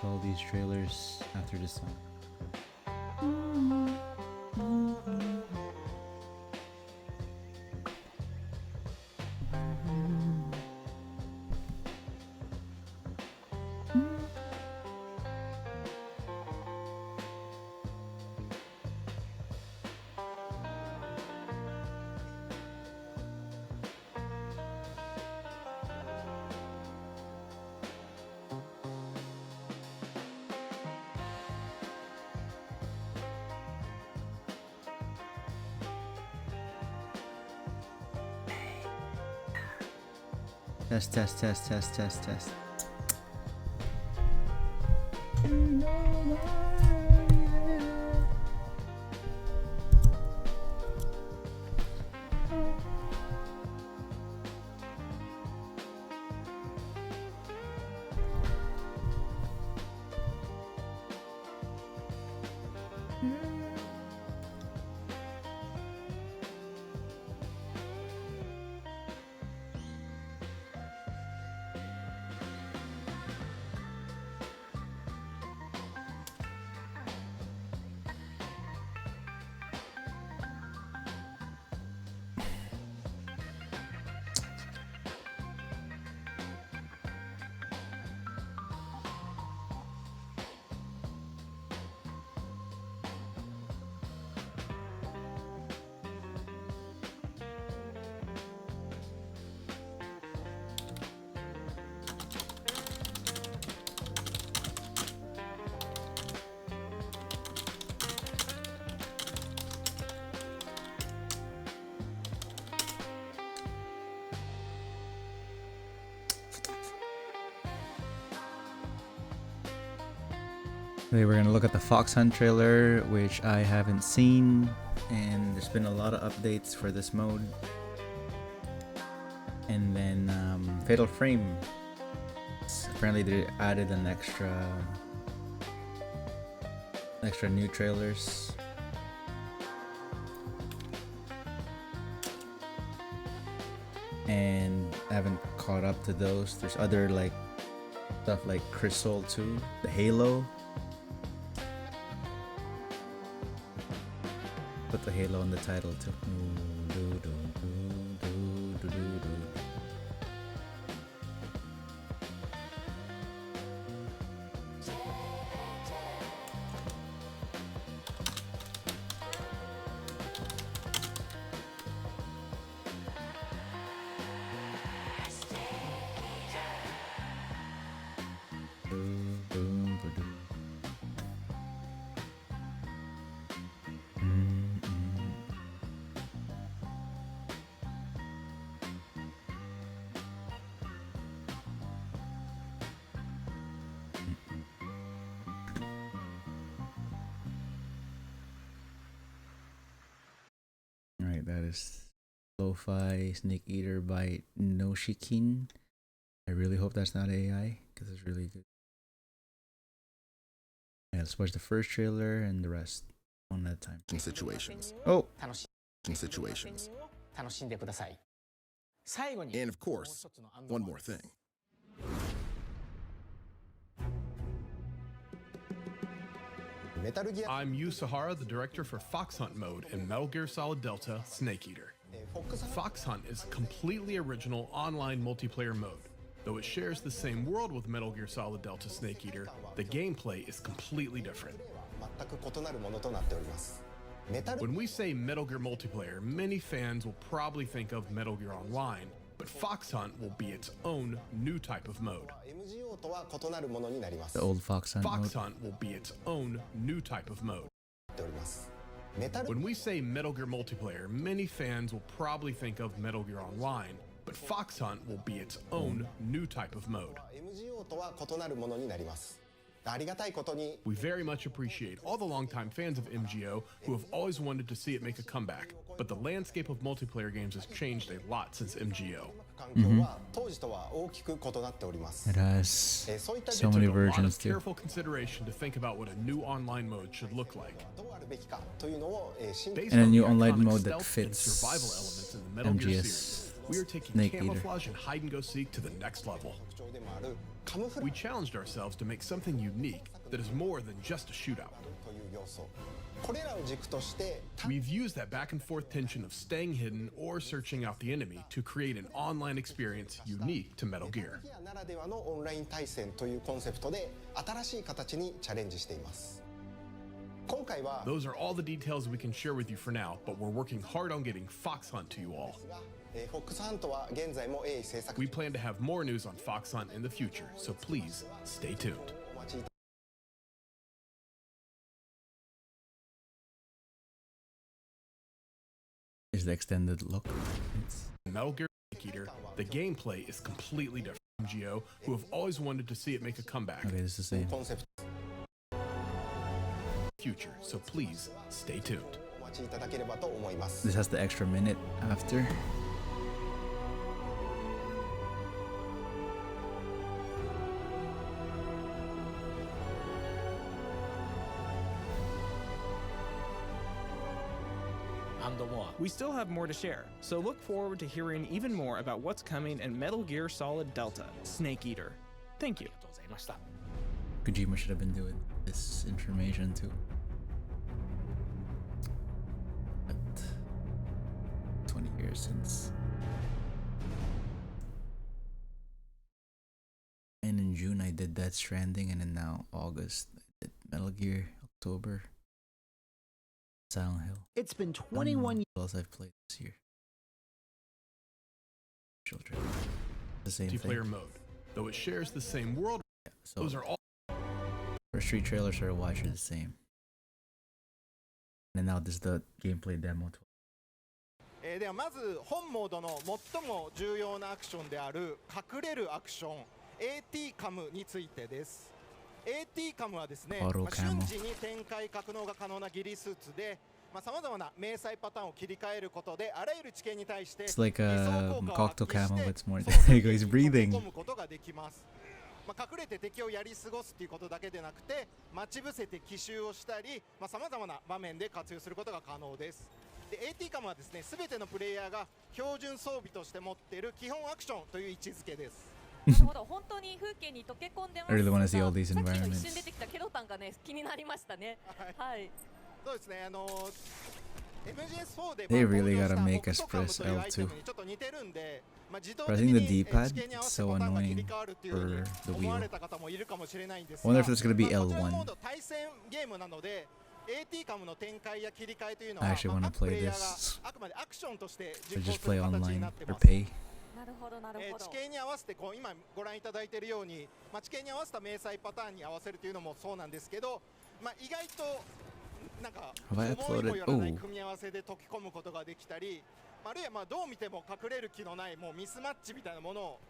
all these trailers after this one. Test, test, test, test, test, test. Okay, we're gonna look at the Fox Hunt trailer, which I haven't seen, and there's been a lot of updates for this mode. And then Fatal Frame. Apparently they added an extra new trailers. And I haven't caught up to those. There's other like stuff like Crystal 2, the Halo. Put the Halo in the title too. Alright, that is Lo-Fi Snake Eater by Noshikin. I really hope that's not AI, because it's really good. Yeah, let's watch the first trailer and the rest one at a time. Situations. Oh! Situations. And of course, one more thing. I'm Yu Sahara, the director for Fox Hunt mode in Metal Gear Solid Delta Snake Eater. Fox Hunt is a completely original online multiplayer mode. Though it shares the same world with Metal Gear Solid Delta Snake Eater, the gameplay is completely different. When we say Metal Gear multiplayer, many fans will probably think of Metal Gear Online, but Fox Hunt will be its own new type of mode. The old Fox Hunt Fox mode. Hunt will be its own new type of mode. When we say Metal Gear multiplayer, many fans will probably think of Metal Gear Online, but Fox Hunt will be its own new type of mode. We very much appreciate all the longtime fans of MGO who have always wanted to see it make a comeback, but the landscape of multiplayer games has changed a lot since MGO. It has so many It took a lot versions of too. careful consideration to think about what a new online mode should look like. Based And a on new the online iconic mode that stealth and fits survival elements in the Metal Gear MGS series, We are taking Snake Eater. camouflage and hide and go seek to the next level. We challenged ourselves to make something unique that is more than just a shootout. We've used that back and forth tension of staying hidden or searching out the enemy to create an online experience unique to Metal Gear. Those are all the details we can share with you for now, but we're working hard on getting Fox Hunt to you all. We plan to have more news on Fox Hunt in the future, so please stay tuned. Here's the extended look. It's Metal Gear Snake Eater, the gameplay is completely different from Geo, who have always wanted to see it make a comeback. okay, it's the same. Future, so please stay tuned. This has the extra minute after. We still have more to share, so look forward to hearing even more about what's coming in Metal Gear Solid Delta, Snake Eater. Thank you. Kojima should have been doing this information too. But 20 years since. And in June I did Death Stranding, and then now August I did Metal Gear, October Silent Hill. It's been 21 years. What else I've played this year? Children. The same thing. Multiplayer mode, though it shares the same world. Yeah, so Those are all first three trailers I watched are the same. And now this is the gameplay demo. ではまず本モードの最も重要なアクションである隠れるアクション AT カムについてです。AT カムはですね、瞬時に展開格納が可能なギリスーツで、さまざまな迷彩パターンを切り替えることであらゆる地形に対して It's like 理 a 想効果を発 Cocteau 揮 camo, して but it's more その he's breathing. 込むことができます。隠れて敵をやり過ごすということだけでなくて、待ち伏せて奇襲をしたり、さまざまな場面で活用することが可能です。で AT カムはですね、すべてのプレイヤーが標準装備として持っている基本アクションという位置づけです。なるほど、本当に風景に溶け込んでます。 I really want to see all these さっきの environments. 一瞬出てきたケロタンがね、気になりましたね。はい。そうですね、MGS4 で They really 登場 gotta した make 北 us 斗カム press というアイテ L2. ムにちょっと似てるんで、自動 Pressing 的 the に D-pad 地形に合わ is せて so ボタンが切 annoying り替わるっていう for ふうに the 思わ wheel. れた方もいるかもしれないんですが、 Wonder if that's gonna be こちらの L1. モード対戦ゲームなので AT カムの展開や切り替えというのは I actually wanna 各プレイ play ヤー this. があくまでアクションとして実 So 行 just する play 形に online なって or ます。 pay. なるほど、なるほど。地形に合わせて今ご覧いただいているように、地形に合わせた迷彩パターンに合わせるというのもそうなんですけど、意外となんか Have I 思いも uploaded? よらない Oh. 組み合わせで解き込むことができたり、あるいはどう見ても隠れる気のないもうミスマッチみたいなものを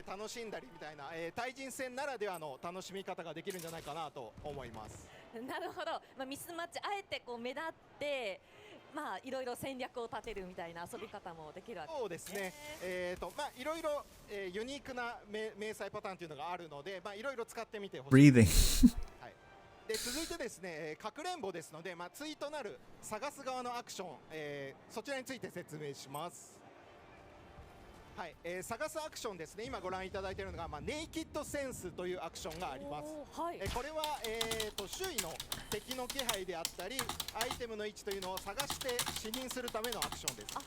楽しんだりみたいな対人戦ならではの楽しみ方ができるんじゃないかなと思います。なるほど、ミスマッチあえてこう目立って、いろいろ戦略を立てるみたいな遊び方もできるわけですね。そうですね。いろいろユニークな迷彩パターンというのがあるので、いろいろ使ってみてほしい。Breathing. はい。で続いてですね、かくれんぼですので、対となる探す側のアクション、そちらについて説明します。はい、探すアクションですね。今ご覧いただいているのが、ネイキッドセンスというアクションがあります。はい、これは、周囲の敵の気配であったりアイテムの位置というのを探して視認するためのアクションです。なる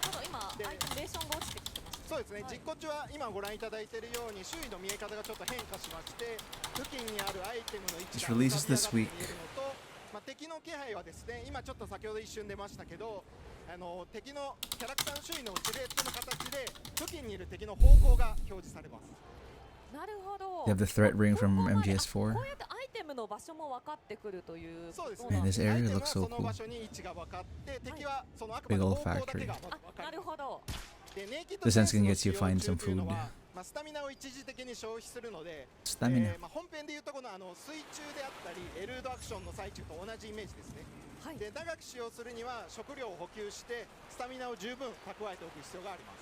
ほど、今アイテムレーションが落ちてきてます。そうですね、実行中は今ご覧いただいているように周囲の見え方がちょっと変化しまして、付近にあるアイテムの位置が This releases this 浮 week. かび上がっているのと、敵の気配はですね、今ちょっと先ほど一瞬出ましたけど、敵のキャラクターの周囲のシルエットの形で付近にいる敵の方向が表示されます。なるほど。 You have the threat ring from MGS4. こうやってアイテムの場所も分かってくるという。そうです Man, ね。 this area アイテムは looks so その cool. 場所に位置が分かって、敵はそのあくまで Big 方 old 向だけ factory. が分かる。なるほど。でネイキッ The ドセン sense ス can の get 使 you 用 find 中 some というの food. は、スタミナを一時的に消費するので、Stamina. 本編でいうとこの水中であったりエルードアクションの最中と同じイメージですね。はい。で長く使用するには食料を補給してスタミナを十分蓄えておく必要があります。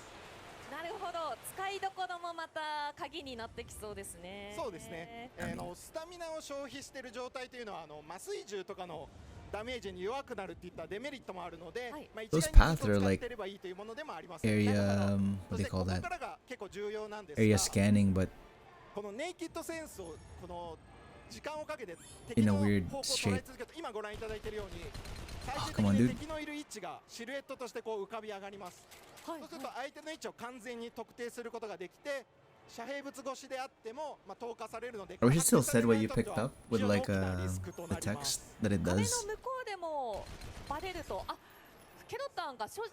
なるほど、使いどころもまた鍵になってきそうですね。そうですね。スタミナを消費している状態というのは麻酔銃とかのダメージに弱くなるっていったデメリットもあるので、まあ、一 Those 概に paths 2 are 個使っ like てればいいというものでもあります。 area, そ what し they てこ call こ that? からが結構重要なんです Area が、 scanning, but このネイキッドセンスをこの時間をかけて in 敵 a の weird 方向を捉え shape. 続けると、今ご覧いただいているように最 Oh, 終 come on, 的に dude. 敵のいる位置がシルエットとしてこう浮かび上がります。はいそうすると相手の位置を完全に特定することができて、遮蔽物越しであっても、まあ、投下されるので、 I wish it still 発見され said る what に you とって picked は up 非 with 常に大 like きなリスクと the なります text that it 壁の does. 向こうでもバレると、あ、ケロタンが所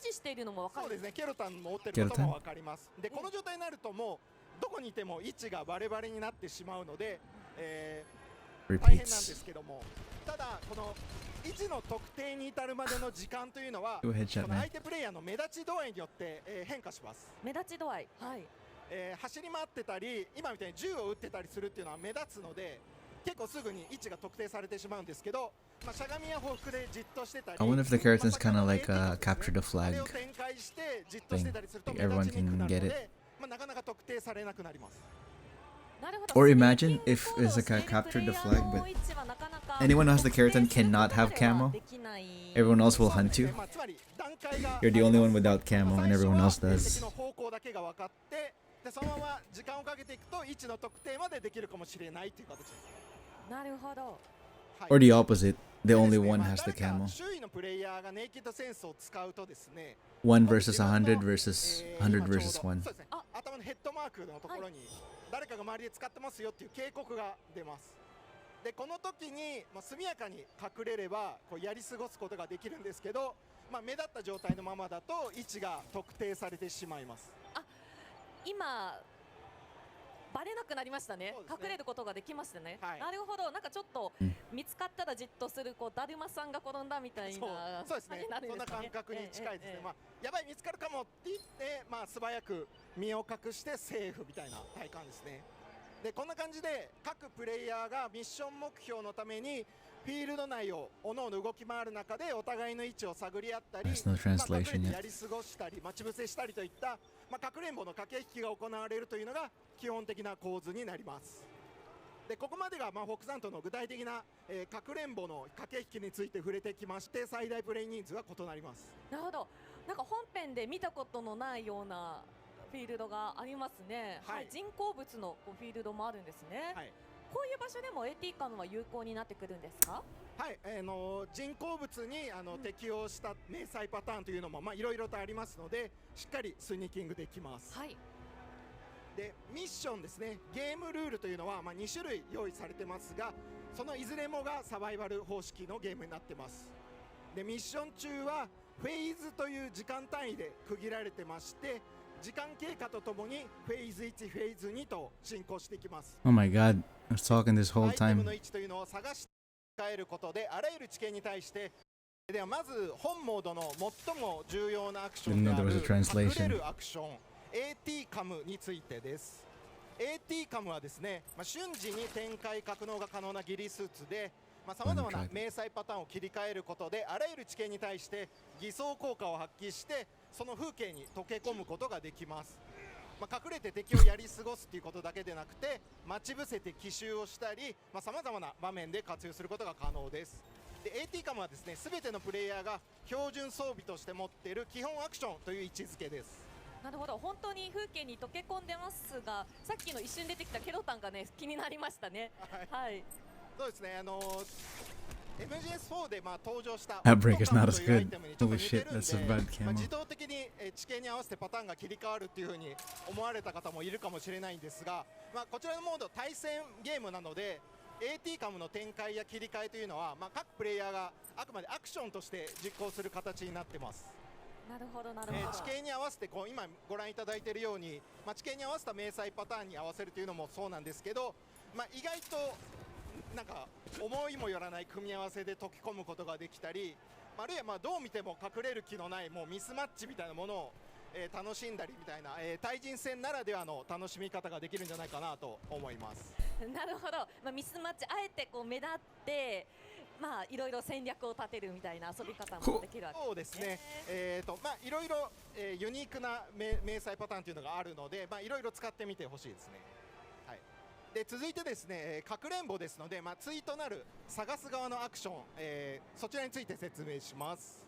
持しているのも分かる。そうですね、ケロタンも持ってることも分かります。で、この状態になるともうどこにいても位置がバレバレになってしまうので、大変なんで Repeats. すけども、ただこの位置の特定に至るまでの時間というのは、 Do こ a の headshot, 相 man. 手プレイヤーの目立ち度合いによって、変化します。目立ち度合い。はい。走り回ってたり、今みたいに銃を撃ってたりするっていうのは目立つので、結構すぐに位置が特定されてしまうんですけど、まあ、しゃがみや報復でじっとしてたり、 I wonder if the character's まあ kind of like 先ほどの capture the あれ flag を展開してじっとしてたりすると thing. 目 Everyone 立ちにくくな can る get の it. で、まあ、なかなか特定されなくなります。なるほど。 Or スネー imagine キング if コードを it's して like いる I captured the プレイヤー flag, の but 位置はなかなか anyone who has the 特定 keratin する cannot こと have では camo. できない。 Everyone else will そう hunt ですね you. まあつまり段階が You're the only one あります without camo, まあ and 最初 everyone は else 敵 does. の方向だけが分かってでそのまま時間をかけていくと位置の特定までできるかもしれないという形です。なるほど。はい Or the opposite. The でです only ね one まあ has the 誰か camo. 周囲のプレイヤーがネイキッドセンスを使うとですね、 One まず versus 自分の 100 versus 今 100 versus ちょうど 1. そうですね、頭のヘッドマークのところに誰かが周りで使ってますよっていう警告が出ます。でこの時に、まあ、速やかに隠れればこうやり過ごすことができるんですけど、まあ、目立った状態のままだと位置が特定されてしまいます。今バレなくなりましたね。そうですね隠れることができましたね。はいなるほど。なんかちょっとうん見つかったらじっとするこうだるまさんが転んだみたいそうなそうですね感じになるそんな感覚に近いですね、まあ、やばい見つかるかもって言って、まあ、素早く身を隠してセーフみたいな体感ですね。でこんな感じで各プレイヤーがミッション目標のためにフィールド内をおのおの動き回る中でお互いの位置を探り合ったり、 There's no まあ、隠 translation れて yet. やり過ごしたり待ち伏せしたりといった、まあ、かくれんぼの駆け引きが行われるというのが基本的な構図になります。でここまでが、まあ、フォックサントの具体的な、かくれんぼの駆け引きについて触れてきまして最大プレイ人数は異なります。なるほど。なんか本編で見たことのないようなフィールドがありますね。はいはい、人工物のこうフィールドもあるんですね。はいこういう場所でも AT カムは有効になってくるんですか？はい、人工物に適用した迷彩パターンというのもいろいろとありますのでしっかりスニーキングできます。はい。でミッションですね、ゲームルールというのは、2種類用意されてますがそのいずれもがサバイバル方式のゲームになってます。でミッション中はフェーズという時間単位で区切られてまして時間経過とともにフェーズ1フェーズ2と進行していきます。 Oh my god. I was talking this ア whole イテム time. の位置というのを探して変えることであらゆる地形に対してではまず本モードの最も重要なアクションであ Didn't know there was a る translation. 隠れるアクション AT カムについてです。 AT カムはですね、瞬時に展開格納が可能なギリスーツでさまざまな迷彩パターンを切り替えることであらゆる地形に対して偽装効果を発揮してその風景に溶け込むことができます。隠れて敵をやり過ごすということだけでなくて待ち伏せて奇襲をしたりさまざまな場面で活用することが可能です。で AT カムはですね全てのプレイヤーが標準装備として持っている基本アクションという位置づけです。なるほど。本当に風景に溶け込んでますが、さっきの一瞬出てきたケロタンがね気になりましたね。はい。そうですね、MGS4 で登場した Outbreak is not オ as ットカムというア good. イテムにちょっと Holy 似て shit, るん that's a で bad camo. 自動的に地形に合わせてパターンが切り替わるっていう風に思われた方もいるかもしれないんですが、こちらのモード対戦ゲームなので AT カムの展開や切り替えというのは、各プレイヤーがあくまでアクションとして実行する形になってます。なるほどなるほど。地形に合わせて今ご覧いただいているように、地形に合わせた迷彩パターンに合わせるというのもそうなんですけど、意外となんか思いもよらない組み合わせで溶き込むことができたり、あるいはどう見ても隠れる気のないもうミスマッチみたいなものを、楽しんだりみたいな、対人戦ならではの楽しみ方ができるんじゃないかなと思います。なるほど。ミスマッチあえてこう目立っていろいろ戦略を立てるみたいな遊び方もできるわけですね。そうですね。いろいろ、ユニークな迷彩パターンというのがあるので、いろいろ使ってみてほしいですね。はい。で続いてですね、かくれんぼですので、対となる探す側のアクション、そちらについて説明します。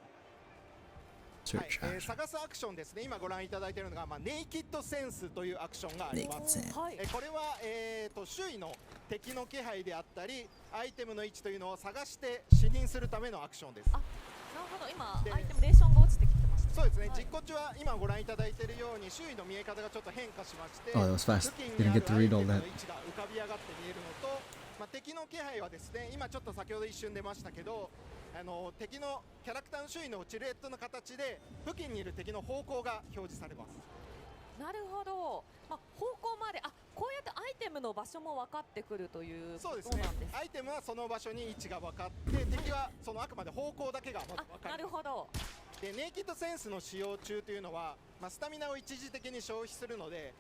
はい、探すアクションですね。今ご覧いただいているのが、ネイキッドセンスというアクションがあります。これは、周囲の敵の気配であったりアイテムの位置というのを探して視認するためのアクションです。なるほど、今アイテムレーションが落ちてきてました。そうですね、実行中は今ご覧いただいているように周囲の見え方がちょっと変化しまして、 Oh, that was fast. 付近に Didn't ある get to アイ read テ all ムの that. 位置が浮かび上がって見えるのと、敵の気配はですね、今ちょっと先ほど一瞬出ましたけど、敵のキャラクターの周囲のシルエットの形で付近にいる敵の方向が表示されます。なるほど、方向まで、こうやってアイテムの場所も分かってくるということなんです。そうですね、アイテムはその場所に位置が分かって、敵はそのあくまで方向だけがまず分かる。なるほど。でネイキッドセンスの使用中というのは、スタミナを一時的に消費するので、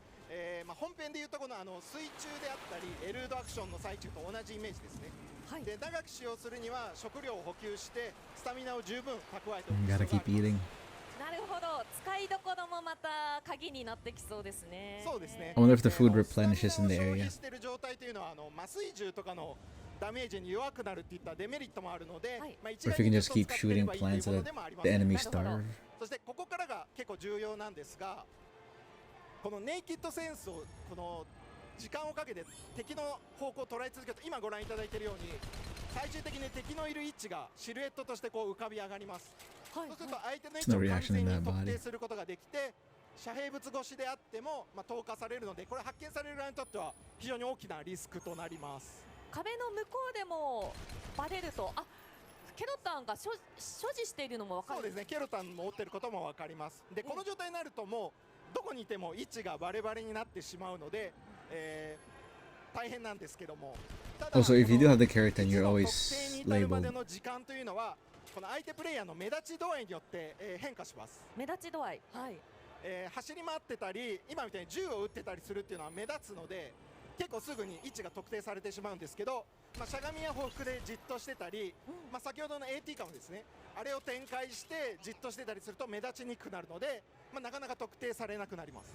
本編でいうとこの水中であったりエルードアクションの最中と同じイメージですね。で長く使用するには食料を補給してスタミナを十分蓄えておく必要があ Gotta り keep ます。 eating. なるほど、使いどころもまた鍵になってきそうですね。そうですね。 I wonder if the food replenishes in the スタミナを消 area. 費している状態というのは麻酔銃とかのダメージに弱くなるっていったデメリットもあるので、一 Or 概 if you に can ず just っと keep 使ってれ shooting ばいいという plants も so のでもありま that せ the ん。 enemy starve. そしてここからが結構重要なんですが、このネイキッドセンスをこの時間をかけて敵の方向を捉え続けると、今ご覧いただいているように最終的に敵のいる位置がシルエットとしてこう浮かび上がります。そうすると相手の位置を No 完 reaction 全 in に that 特定 body. することができて、遮蔽物越しであっても投下されるので、これ発見される側にとっては非常に大きなリスクとなります。壁の向こうでもバレると、ケロタンが所持しているのも分かる。そうですね、ケロタンも持っていることも分かります。でこの状態になるともうどこにいても位置がバレバレになってしまうので、大変なんですけども、ただ Also, if you do have the carrot, then 位置 you're の always 特定に至るまで labeled. の時間というのはこの相手プレイヤーの目立ち度合いによって、変化します。目立ち度合い、走り回ってたり今みたいに銃を撃ってたりするっていうのは目立つので、結構すぐに位置が特定されてしまうんですけど、しゃがみや報復でじっとしてたり、先ほどの AT カムですね、あれを展開してじっとしてたりすると目立ちにくくなるので、なかなか特定されなくなります。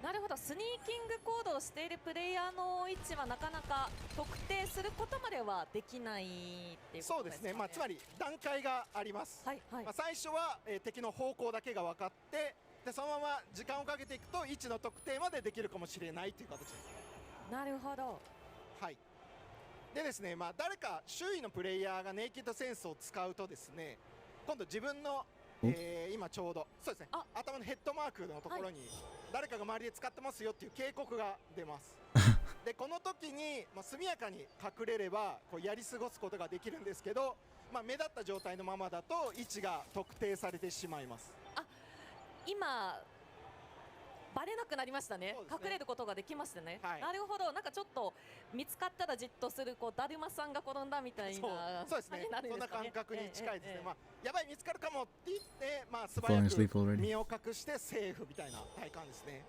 なるほど、スニーキング行動をしているプレイヤーの位置はなかなか特定することまではできないっていうことですかね。そうですね、つまり段階があります。最初は、敵の方向だけが分かって、でそのまま時間をかけていくと位置の特定までできるかもしれないという形です。なるほど。はい。でですね、誰か周囲のプレイヤーがネイキッドセンスを使うとですね、今度自分の、今ちょうどそうですね、頭のヘッドマークのところに誰かが周りで使ってますよっていう警告が出ます。でこの時に、速やかに隠れればこうやり過ごすことができるんですけど、目立った状態のままだと位置が特定されてしまいます。今バレなくなりましたね。隠れることができましたね。なるほど、なんかちょっと見つかったらじっとするだるまさんが転んだみたいな。そうですね、そんな感覚に近いですね。やばい見つかるかもって言って素早く身を隠してセーフみたいな体感ですね。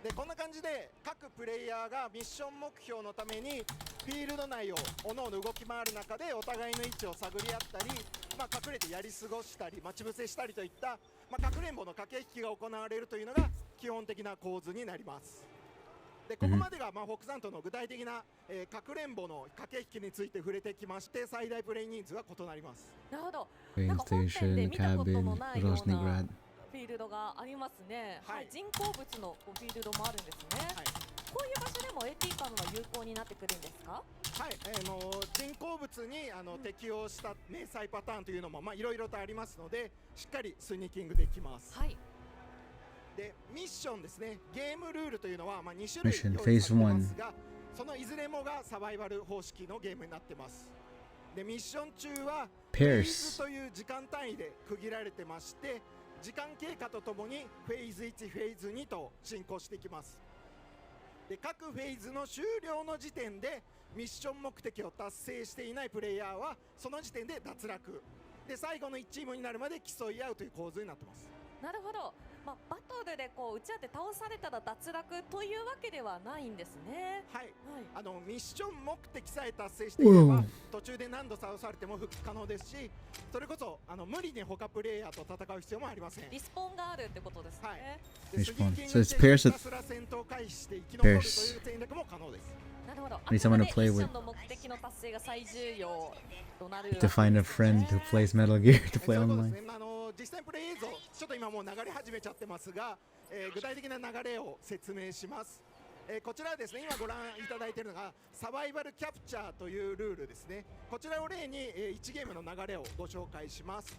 でこんな感じで各プレイヤーがミッション目標のためにフィールド内をおのおの動き回る中でお互いの位置を探り合ったり、隠れてやり過ごしたり待ち伏せしたりといった、かくれんぼの駆け引きが行われるというのが基本的な構図になります。でここまでがフォックサントの具体的な、かくれんぼの駆け引きについて触れてきまして、最大プレイ人数は異なります。なるほど。 Train station, cabin, Rosnigrad. フィールドがありますね。人工物のフィールドもあるんですね。こういう場所でも AT カムは有効になってくるんですか？はい、人工物に適用した迷彩パターンというのもいろいろとありますので、しっかりスニーキングできます。でミッションですね、ゲームルールというのは2種類用意されてますが、そのいずれもがサバイバル方式のゲームになってます。でミッション中はフェーズという時間単位で区切られてまして、時間経過とともにフェーズ1、フェーズ2と進行していきます。で各フェーズの終了の時点でミッション目的を達成していないプレイヤーはその時点で脱落で、最後の1チームになるまで競い合うという構図になってます。なるほど。バトルで打ち合って倒されたら脱落というわけではないんですね。はい、ミッション目的さえ達成していれば、途中で何度倒されても復帰可能ですし、それこそ無理に他プレイヤーと戦う必要もありません。リスポーンがあるってことですね。でスニーキングしてひたすら戦闘を回避して生き残るという戦略も可能です。なるほど。 I need someone to play ミッシ with ョンの目的の達成が最重要となる。 to find a friend who plays Metal Gear to そう play いうことです online. ね。実際プレイ映像、ちょっと今もう流れ始めちゃってますが、具体的な流れを説明します。こちらはですね、今ご覧いただいているのがサバイバルキャプチャーというルールですね。こちらを例に1ゲームの流れをご紹介します。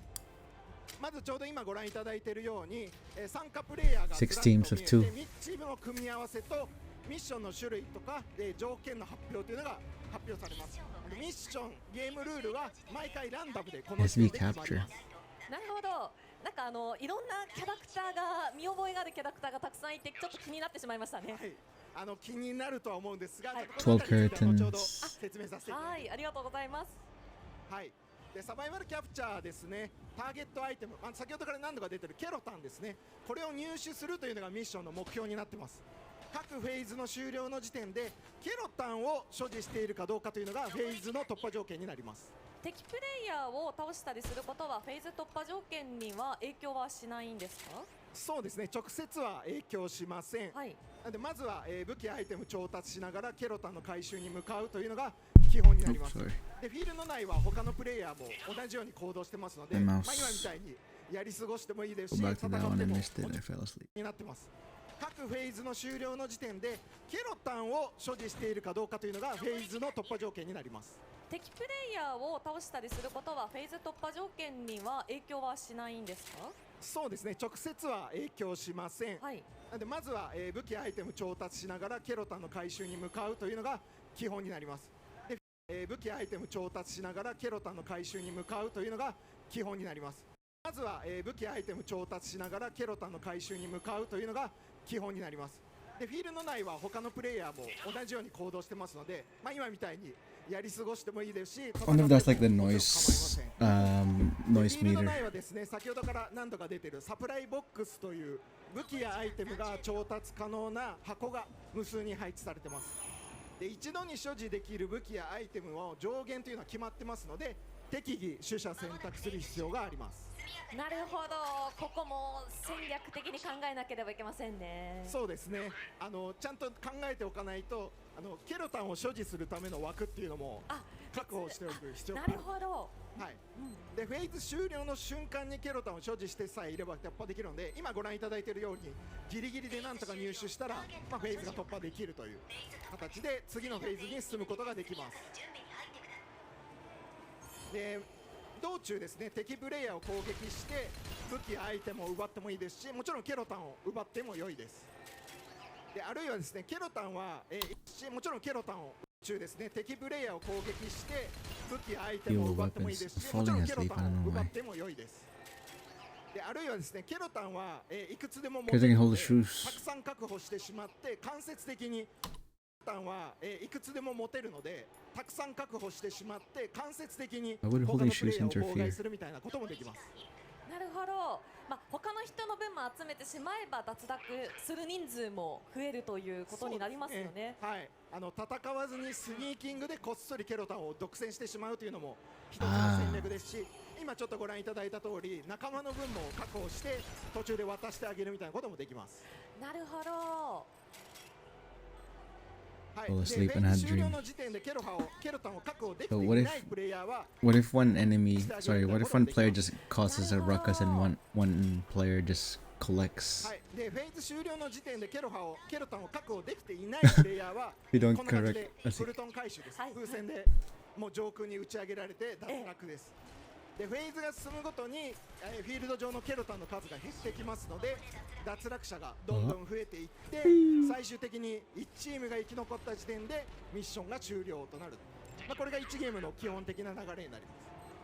まずちょうど今ご覧いただいているように参加プレイヤーがずらっと見えて6 teams of 23チームの組み合わせとミッションの種類とか条件の発表というのが発表されます。ミッションゲームルールは毎回ランダムでこの時点 SB で決まり capture. ます。なるほど。なんかいろんなキャラクターが見覚えがあるキャラクターがたくさんいてちょっと気になってしまいましたね。はい、気になるとは思うんですが、はいちょっとこの辺りについては後ほど curtains 説明させていただきます。はい、ありがとうございます。はい。でサバイバルキャプチャーですね、ターゲットアイテム、先ほどから何度か出てるケロタンですね、これを入手するというのがミッションの目標になってます。各フェーズの終了の時点でケロタンを所持しているかどうかというのがフェーズの突破条件になります。敵プレイヤーを倒したりすることはフェーズ突破条件には影響はしないんですか？そうですね、直接は影響しません。はい。なのでまずは、武器アイテム調達しながらケロタンの回収に向かうというのが基本になります。 Oops, sorry. でフィールド内は他のプレイヤーも同じように行動してますので、 My mouse. 今みたいにやり過ごしてもいいですし、 Go 戦 back っ to that one て and も missed it. I fell asleep. になってます。各フェーズの終了の時点でケロタンを所持しているかどうかというのがフェーズの突破条件になります。敵プレイヤーを倒したりすることはフェーズ突破条件には影響はしないんですか？そうですね、直接は影響しません。はい。なのでまずは、武器アイテム調達しながらケロタンの回収に向かうというのが基本になります。で、武器アイテム調達しながらケロタンの回収に向かうというのが基本になります。まずは、武器アイテム調達しながらケロタンの回収に向かうというのが基本になります。でフィールド内は他のプレイヤーも同じように行動してますので、今みたいにやり過ごしてもいいですし、 I wonder if that's like the もちろん構いま noise せん。 noise フィールド meter. 内はですね、先ほどから何度か出ているサプライボックスという武器やアイテムが調達可能な箱が無数に配置されてます。で一度に所持できる武器やアイテムの上限というのは決まってますので、適宜取捨選択する必要があります。なるほど。ここも戦略的に考えなければいけませんね。そうですね、ちゃんと考えておかないとケロタンを所持するための枠っていうのもあ、確保しておく必要がなある。るほど。はい。でフェーズ終了の瞬間にケロタンを所持してさえいれば突破できるので、今ご覧いただいているようにギリギリでなんとか入手したら、フェーズが突破できるという形で次のフェーズに進むことができます。で道中ですね、敵プレイヤーを攻撃して武器やアイテムを奪ってもいいですし、もちろんケロタンを奪っても良いです。であるいはですね、ケロタンは、もちろんケロタンを中ですね、敵プレイヤーを攻撃して武器やアイテムを奪ってもいいですし、もちろんケロタンを奪っても良いです。であるいはですね、ケロタンはいくつでも持てるので、たくさん確保してしまって間接的にケロタンはいくつでも持てるので、たくさん確保してしまって間接的に他のプレイヤーを妨害するみたいなこともできます。なるほど。他の人の分も集めてしまえば脱落する人数も増えるということになりますよね。はい。戦わずにスニーキングでこっそりケロタンを独占してしまうというのも一つの戦略ですし、今ちょっとご覧いただいた通り仲間の分も確保して途中で渡してあげるみたいなこともできます。なるほど。はい。 Fall asleep and had 終了 dreams. の時点でケロタンを確保できていないプレイヤーは What if one player just causes a ruckus and one player just collects? はい。でフェーズ終了の時点でケロタンを確保できていないプレイヤーは We don't こんな感じで correct- フルトン回収です。はい風船でもう上空に打ち上げられて脱落です。でフェーズが進むごとにフィールド上のケロタンの数が減ってきますので、脱落者がどんどん増えていって最終的に1チームが生き残った時点でミッションが終了となる。これが1ゲームの基本的な流れになりま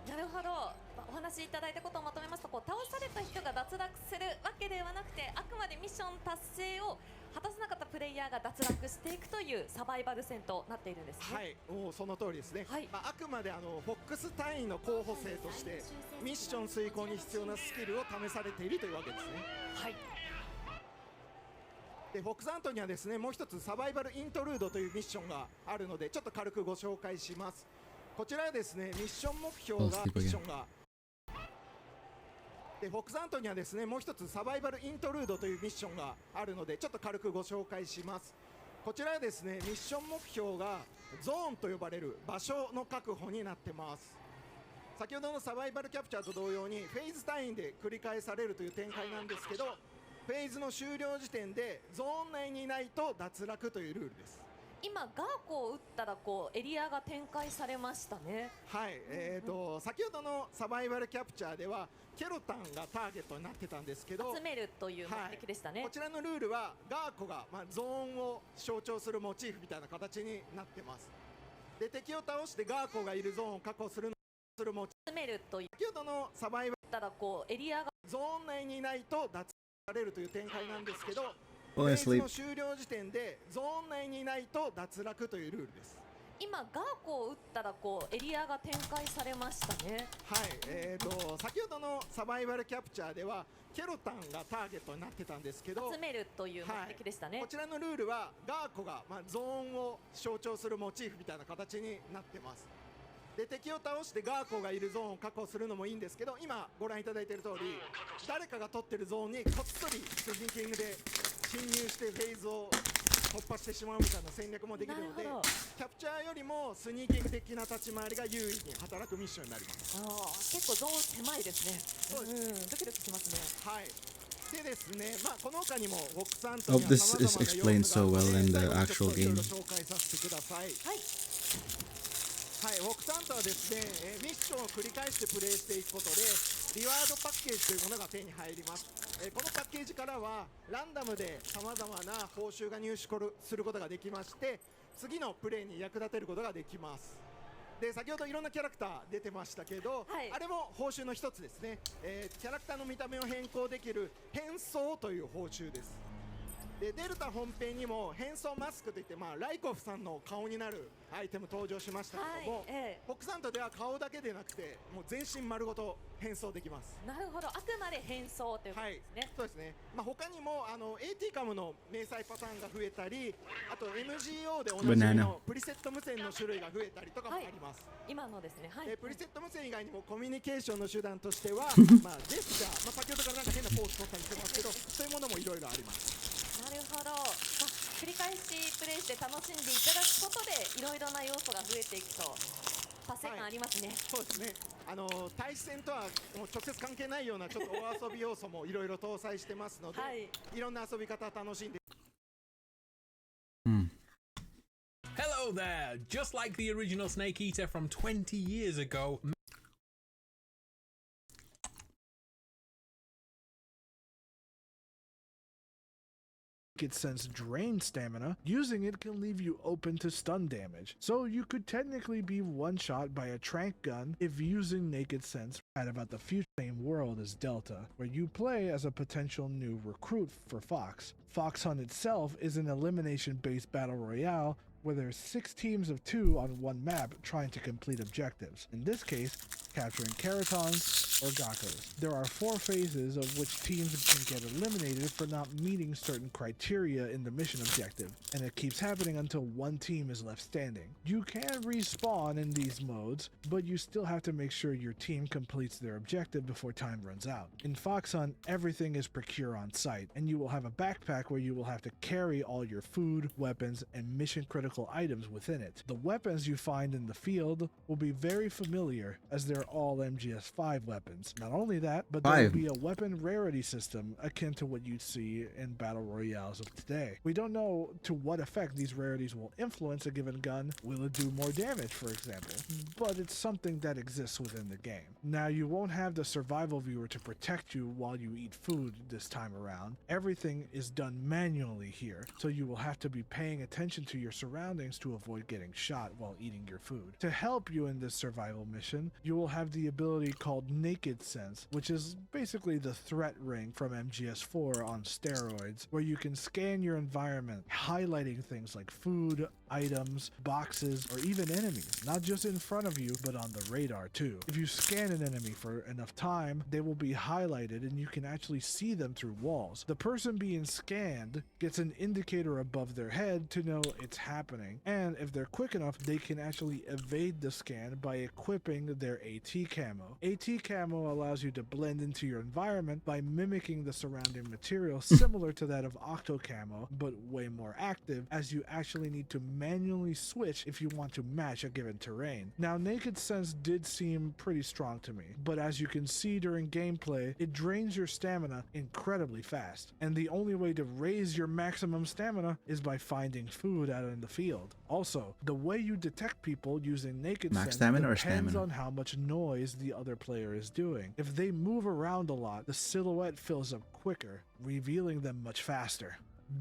す。なるほど。お話しいただいたことをまとめますと、倒された人が脱落するわけではなくて、あくまでミッション達成を果たせなかったプレイヤーが脱落していくというサバイバル戦となっているんですね。はい、もうその通りですね。はい。あくまでフォックス単位の候補生としてミッション遂行に必要なスキルを試されているというわけですね。はい。でフォックスアントにはですね、もう一つサバイバルイントルードというミッションがあるので、ちょっと軽くご紹介します。こちらはですね、ミッション目標がでフォックスアントにはですね、もう一つサバイバルイントルードというミッションがあるので、ちょっと軽くご紹介します。こちらはですねミッション目標がゾーンと呼ばれる場所の確保になってます。先ほどのサバイバルキャプチャーと同様にフェーズ単位で繰り返されるという展開なんですけど、フェーズの終了時点でゾーン内にいないと脱落というルールです。今ガーコを打ったらこうエリアが展開されましたね。はい、先ほどのサバイバルキャプチャーではケロタンがターゲットになってたんですけど、集めるという目的でしたね。こちらのルールはガーコが、ゾーンを象徴するモチーフみたいな形になってます。で敵を倒してガーコがいるゾーンを確保するモチーフ、集めるという先ほどのサバイバルたらこうエリアがゾーン内にいないと脱落されるという展開なんですけど、フ Falling ェーズ asleep. の終了時点でゾーン内にいないと脱落というルールです。今ガーコを打ったらこうエリアが展開されましたね。はい、先ほどのサバイバルキャプチャーではケロタンがターゲットになってたんですけど、集めるという目的でしたね。こちらのルールはガーコが、ゾーンを象徴するモチーフみたいな形になってます。で敵を倒してガーコがいるゾーンを確保するのもいいんですけど、今ご覧いただいている通り誰かが取ってるゾーンにこっそりスニーキングで侵入してフェーズを突破してしまうみたいな戦略もできるので、なるほど。キャプチャーよりもスニーキング的な立ち回りが優位に働くミッションになります。結構ゾーン狭いですね。そうです。ドキドキしますね。はい。でですね、この他にもボックスアント Oh, には this 様々 is な explained 要素 so があ well る in の the で、 actual いろい game. ろ紹介させてください。はい。はい、ボックスアントはですね、ミッションを繰り返してプレイしていくことでリワードパッケージというものが手に入ります。このパッケージからはランダムで様々な報酬が入手することができまして、次のプレイに役立てることができます。で先ほどいろんなキャラクター出てましたけど、はい、あれも報酬の一つですね。キャラクターの見た目を変更できる変装という報酬です。でデルタ本編にも変装マスクといって、ライコフさんの顔になるアイテム登場しましたけども、ボックスアントでは顔だけでなくてもう全身丸ごと変装できます。なるほど、あくまで変装ということですね。そうですね。他にもAT カムの迷彩パターンが増えたり、あと MGO でおなじみのプリセット無線の種類が増えたりとかもあります。今のですね、プリセット無線以外にもコミュニケーションの手段としてはジェスチャー、先ほどからなんか変なポーズ取ったりしてますけど、そういうものもいろいろあります。なるほど、繰り返しプレイして楽しんでいただくことでいろいろな要素が増えていくと達成感ありますね。そうですね。対戦とはもう直接関係ないようなちょっとお遊び要素もいろいろ搭載してますので、いろんな遊び方楽しんで。Hello there! Just like the original Snake Eater from 20 years ago, It sense drain stamina. Using it can leave you open to stun damage, so you could technically be one-shot by a trank gun if using Naked Sense. Right about the future same world as Delta, where you play as a potential new recruit for Fox. Fox Hunt itself is an elimination-based battle royale where there's 6 teams of 2 on one map trying to complete objectives. In this case, capturing Keratons or Gakkos. There are 4 phases of which teams can get eliminated for not meeting certain criteria in the mission objective, and it keeps happening until one team is left standing. You can respawn in these modes, but you still have to make sure your team completes their objective before time runs out. In Fox Hunt, everything is procure on site, and you will have a backpack where you will have to carry all your food, weapons, and mission critical items within it. The weapons you find in the field will be very familiar, as they're all MGS5 weapons. Not only that, but there will be a weapon rarity system akin to what you'd see in battle royales of today. We don't know to what effect these rarities will influence a given gun. Will it do more damage, for example? But it's something that exists within the game. Now, you won't have the survival viewer to protect you while you eat food this time around. Everything is done manually here, so you will have to be paying attention to your surroundings to avoid getting shot while eating your food. To help you in this survival mission, you will have the ability called Naked Sense, which is basically the threat ring from MGS4 on steroids, where you can scan your environment, highlighting things like food, items, boxes, or even enemies, not just in front of you, but on the radar too. If you scan an enemy for enough time, they will be highlighted and you can actually see them through walls. The person being scanned gets an indicator above their head to know it's happening happening, and if they're quick enough, they can actually evade the scan by equipping their AT camo. AT camo allows you to blend into your environment by mimicking the surrounding material similar to that of Octo camo, but way more active, as you actually need to manually switch if you want to match a given terrain. Now, Naked Sense did seem pretty strong to me, but as you can see during gameplay, it drains your stamina incredibly fast, and the only way to raise your maximum stamina is by finding food out in the field. Also, the way you detect people using Naked Max Sense stamina or depends stamina? on how much noise the other player is doing. If they move around a lot, the silhouette fills up quicker, revealing them much faster.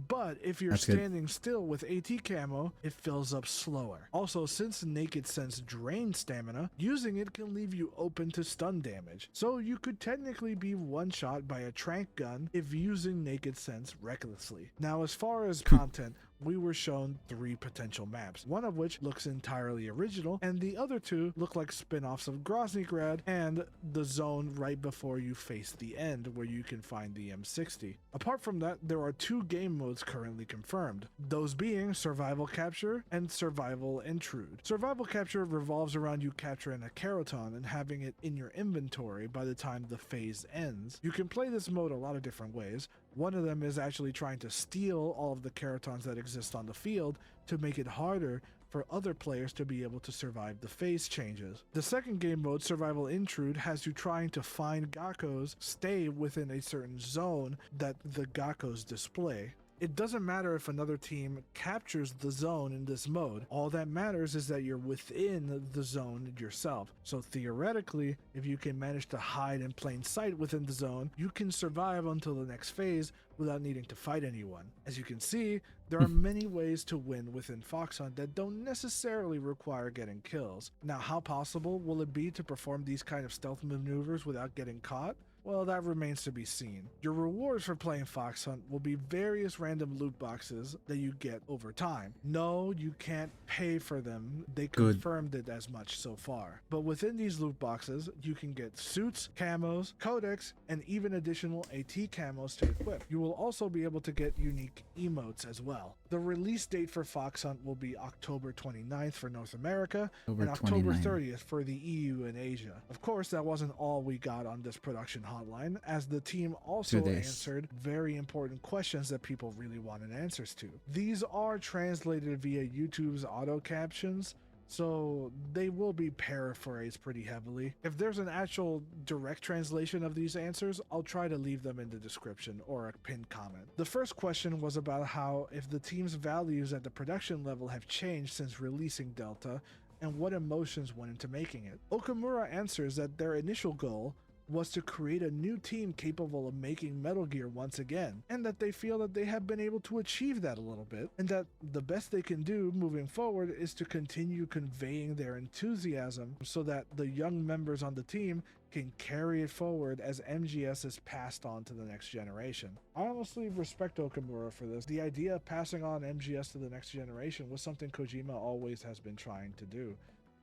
But if you're That's good. standing still with AT camo, it fills up slower. Also, since Naked Sense drains stamina, using it can leave you open to stun damage. So you could technically be one-shot by a trank gun if using Naked Sense recklessly. Now, as far as content, we were shown 3 potential maps, one of which looks entirely original, and the other 2 look like spin-offs of Groznygrad and the zone right before you face the end, where you can find the M60. Apart from that, there are 2 game modes currently confirmed, those being Survival Capture and Survival Intrude. Survival Capture revolves around you capturing a Keraton and having it in your inventory by the time the phase ends. You can play this mode a lot of different ways. One of them is actually trying to steal all of the Keratons that exist on the field to make it harder for other players to be able to survive the phase changes. The second game mode, Survival Intrude, has you trying to find Gakkos, stay within a certain zone that the Gakkos display. It doesn't matter if another team captures the zone in this mode. All that matters is that you're within the zone yourself. So theoretically, if you can manage to hide in plain sight within the zone, you can survive until the next phase without needing to fight anyone. As you can see, there are many ways to win within Fox Hunt that don't necessarily require getting kills. Now, how possible will it be to perform these kind of stealth maneuvers without getting caught? Well, that remains to be seen. Your rewards for playing Fox Hunt will be various random loot boxes that you get over time. No, you can't pay for them. They Good. confirmed it as much so far. But within these loot boxes, you can get suits, camos, codex, and even additional AT camos to equip. You will also be able to get unique emotes as well. The release date for Fox Hunt will be October 29th for North America and October 29th. 30th for the EU and Asia. Of course, that wasn't all we got on this production hotline, as the team also 2 days. answered very important questions that people really wanted answers to. These are translated via YouTube's auto captions, so they will be paraphrased pretty heavily. If there's an actual direct translation of these answers, I'll try to leave them in the description or a pinned comment. The first question was about how if the team's values at the production level have changed since releasing Delta, and what emotions went into making it. Okamura answers that their initial goal was to create a new team capable of making Metal Gear once again, and that they feel that they have been able to achieve that a little bit, and that the best they can do moving forward is to continue conveying their enthusiasm so that the young members on the team can carry it forward as MGS is passed on to the next generation. I honestly respect Okamura for this. The idea of passing on MGS to the next generation was something Kojima always has been trying to do.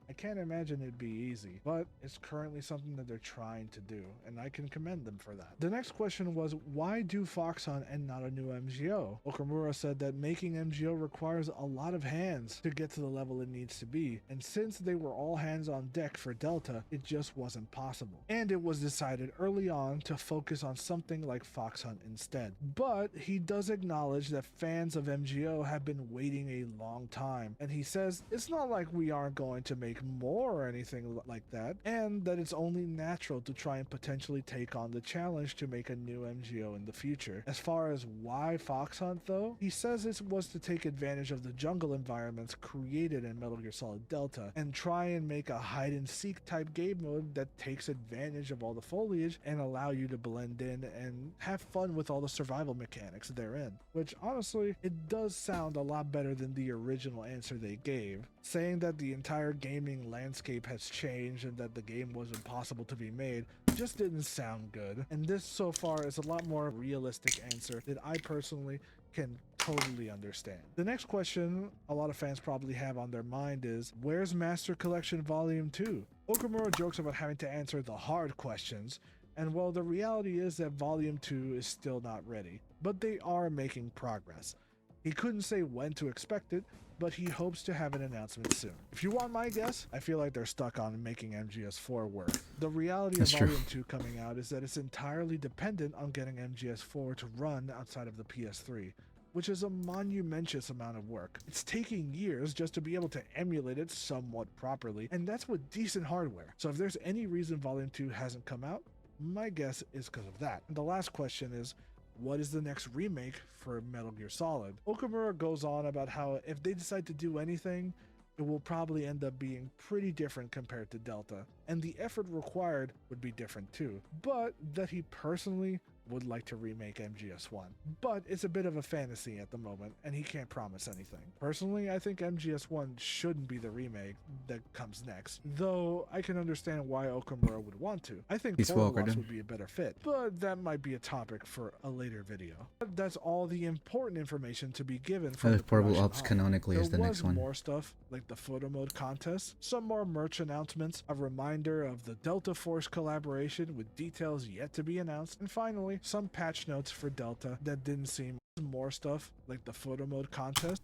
I can't imagine it'd be easy, but it's currently something that they're trying to do, and I can commend them for that. The next question was, why do Fox Hunt and not a new MGO? Okamura said that making MGO requires a lot of hands to get to the level it needs to be, and since they were all hands on deck for Delta, it just wasn't possible. And it was decided early on to focus on something like Fox Hunt instead. But he does acknowledge that fans of MGO have been waiting a long time, and he says it's not like we aren't going to make more or anything like that, and that it's only natural to try and potentially take on the challenge to make a new MGO in the future. As far as why Fox Hunt though, he says it was to take advantage of the jungle environments created in Metal Gear Solid Delta and try and make a hide and seek type game mode that takes advantage of all the foliage and allow you to blend in and have fun with all the survival mechanics therein. Which honestly, it does sound a lot better than the original answer they gave, saying that the entire gaming landscape has changed and that the game was impossible to be made just didn't sound good. And this so far is a lot more realistic answer that I personally can totally understand. The next question a lot of fans probably have on their mind is, where's Master Collection Volume 2? Okamura jokes about having to answer the hard questions, and well, the reality is that Volume 2 is still not ready, but they are making progress. He couldn't say when to expect it, but he hopes to have an announcement soon. If you want my guess, I feel like they're stuck on making MGS4 work. The reality That's of true. Volume 2 coming out is that it's entirely dependent on getting MGS4 to run outside of the PS3, which is a monumentous amount of work. It's taking years just to be able to emulate it somewhat properly, and that's with decent hardware. So if there's any reason Volume 2 hasn't come out, my guess is because of that. And the last question is, what is the next remake for Metal Gear Solid? Okamura goes on about how if they decide to do anything, it will probably end up being pretty different compared to Delta, and the effort required would be different too, but that he personally would like to remake MGS1. But it's a bit of a fantasy at the moment, and he can't promise anything. Personally, I think MGS1 shouldn't be the remake that comes next, though I can understand why Okamura would want to. I think He's Portal welcome. Lost would be a better fit, but that might be a topic for a later video. But that's all the important information to be given from the Portable production Ops hall. canonically is the There next was one. more stuff like the photo mode contest, some more merch announcements, a reminder of the Delta Force collaboration with details yet to be announced, and finally some patch notes for Delta that didn't seem more stuff like the photo mode contest.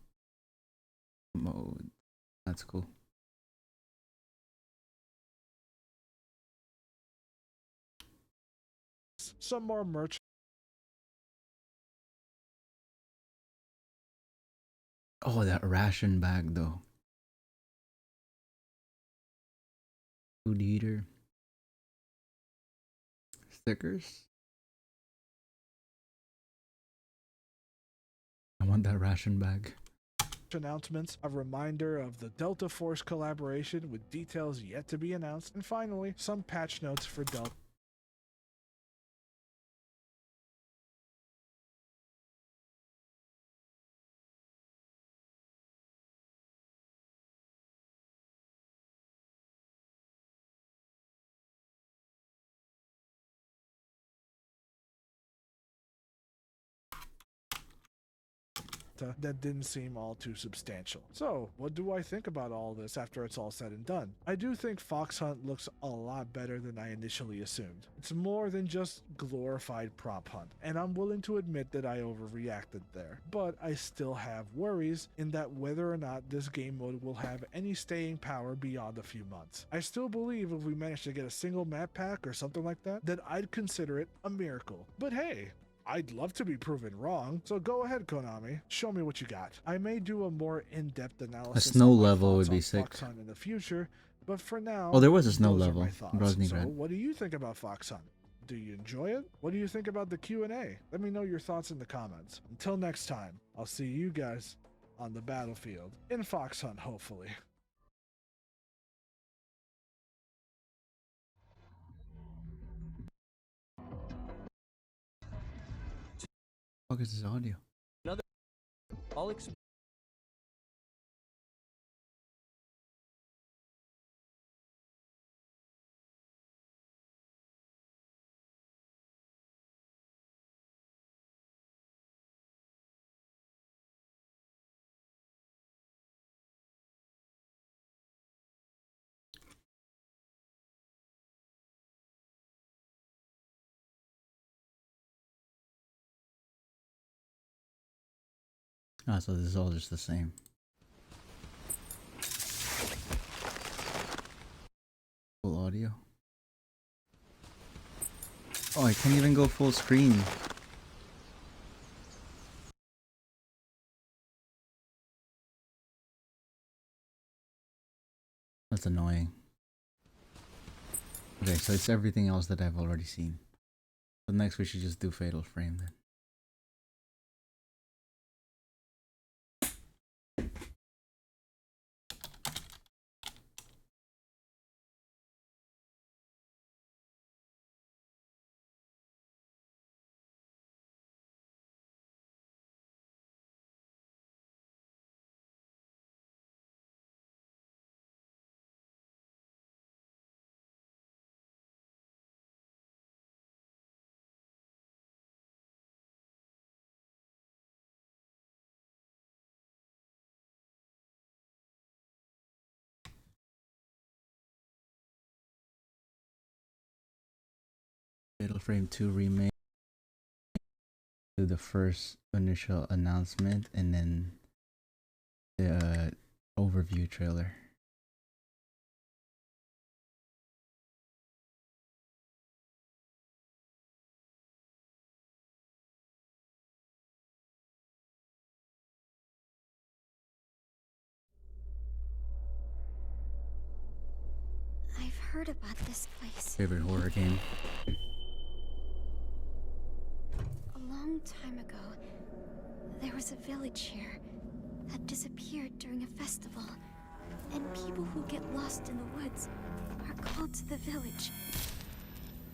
Mode. That's cool. Some more merch. Oh, that ration bag though. Food heater. Stickers. I want that ration bag. Announcements, a reminder of the Delta Force collaboration with details yet to be announced, and finally some patch notes for Delta. That didn't seem all too substantial. So, what do I think about all this after it's all said and done? I do think Fox Hunt looks a lot better than I initially assumed. It's more than just glorified prop hunt, and I'm willing to admit that I overreacted there. But I still have worries in that whether or not this game mode will have any staying power beyond a few months. I still believe if we manage to get a single map pack or something like that, then I'd consider it a miracle. But hey, I'd love to be proven wrong, so go ahead, Konami. Show me what you got. I may do a more in-depth analysis. A snow of my level would thoughts be on sick. Fox Hunt in the future, but for now, Oh, there was a snow those are level. my thoughts. Browsing So, red. what do you think about Fox Hunt? Do you enjoy it? What do you think about the Q&A? Let me know your thoughts in the comments. Until next time, I'll see you guys on the battlefield in Fox Hunt, hopefully. What is this audio? All Ah, so this is all just the same. Full audio. Oh, I can't even go full screen. That's annoying. Okay, so it's everything else that I've already seen. So next we should just do Fatal Frame then. Fatal Frame 2 remake. Do the first initial announcement and then the overview trailer. I've heard about this place. Favorite horror game. A long time ago, there was a village here that disappeared during a festival. And people who get lost in the woods are called to the village.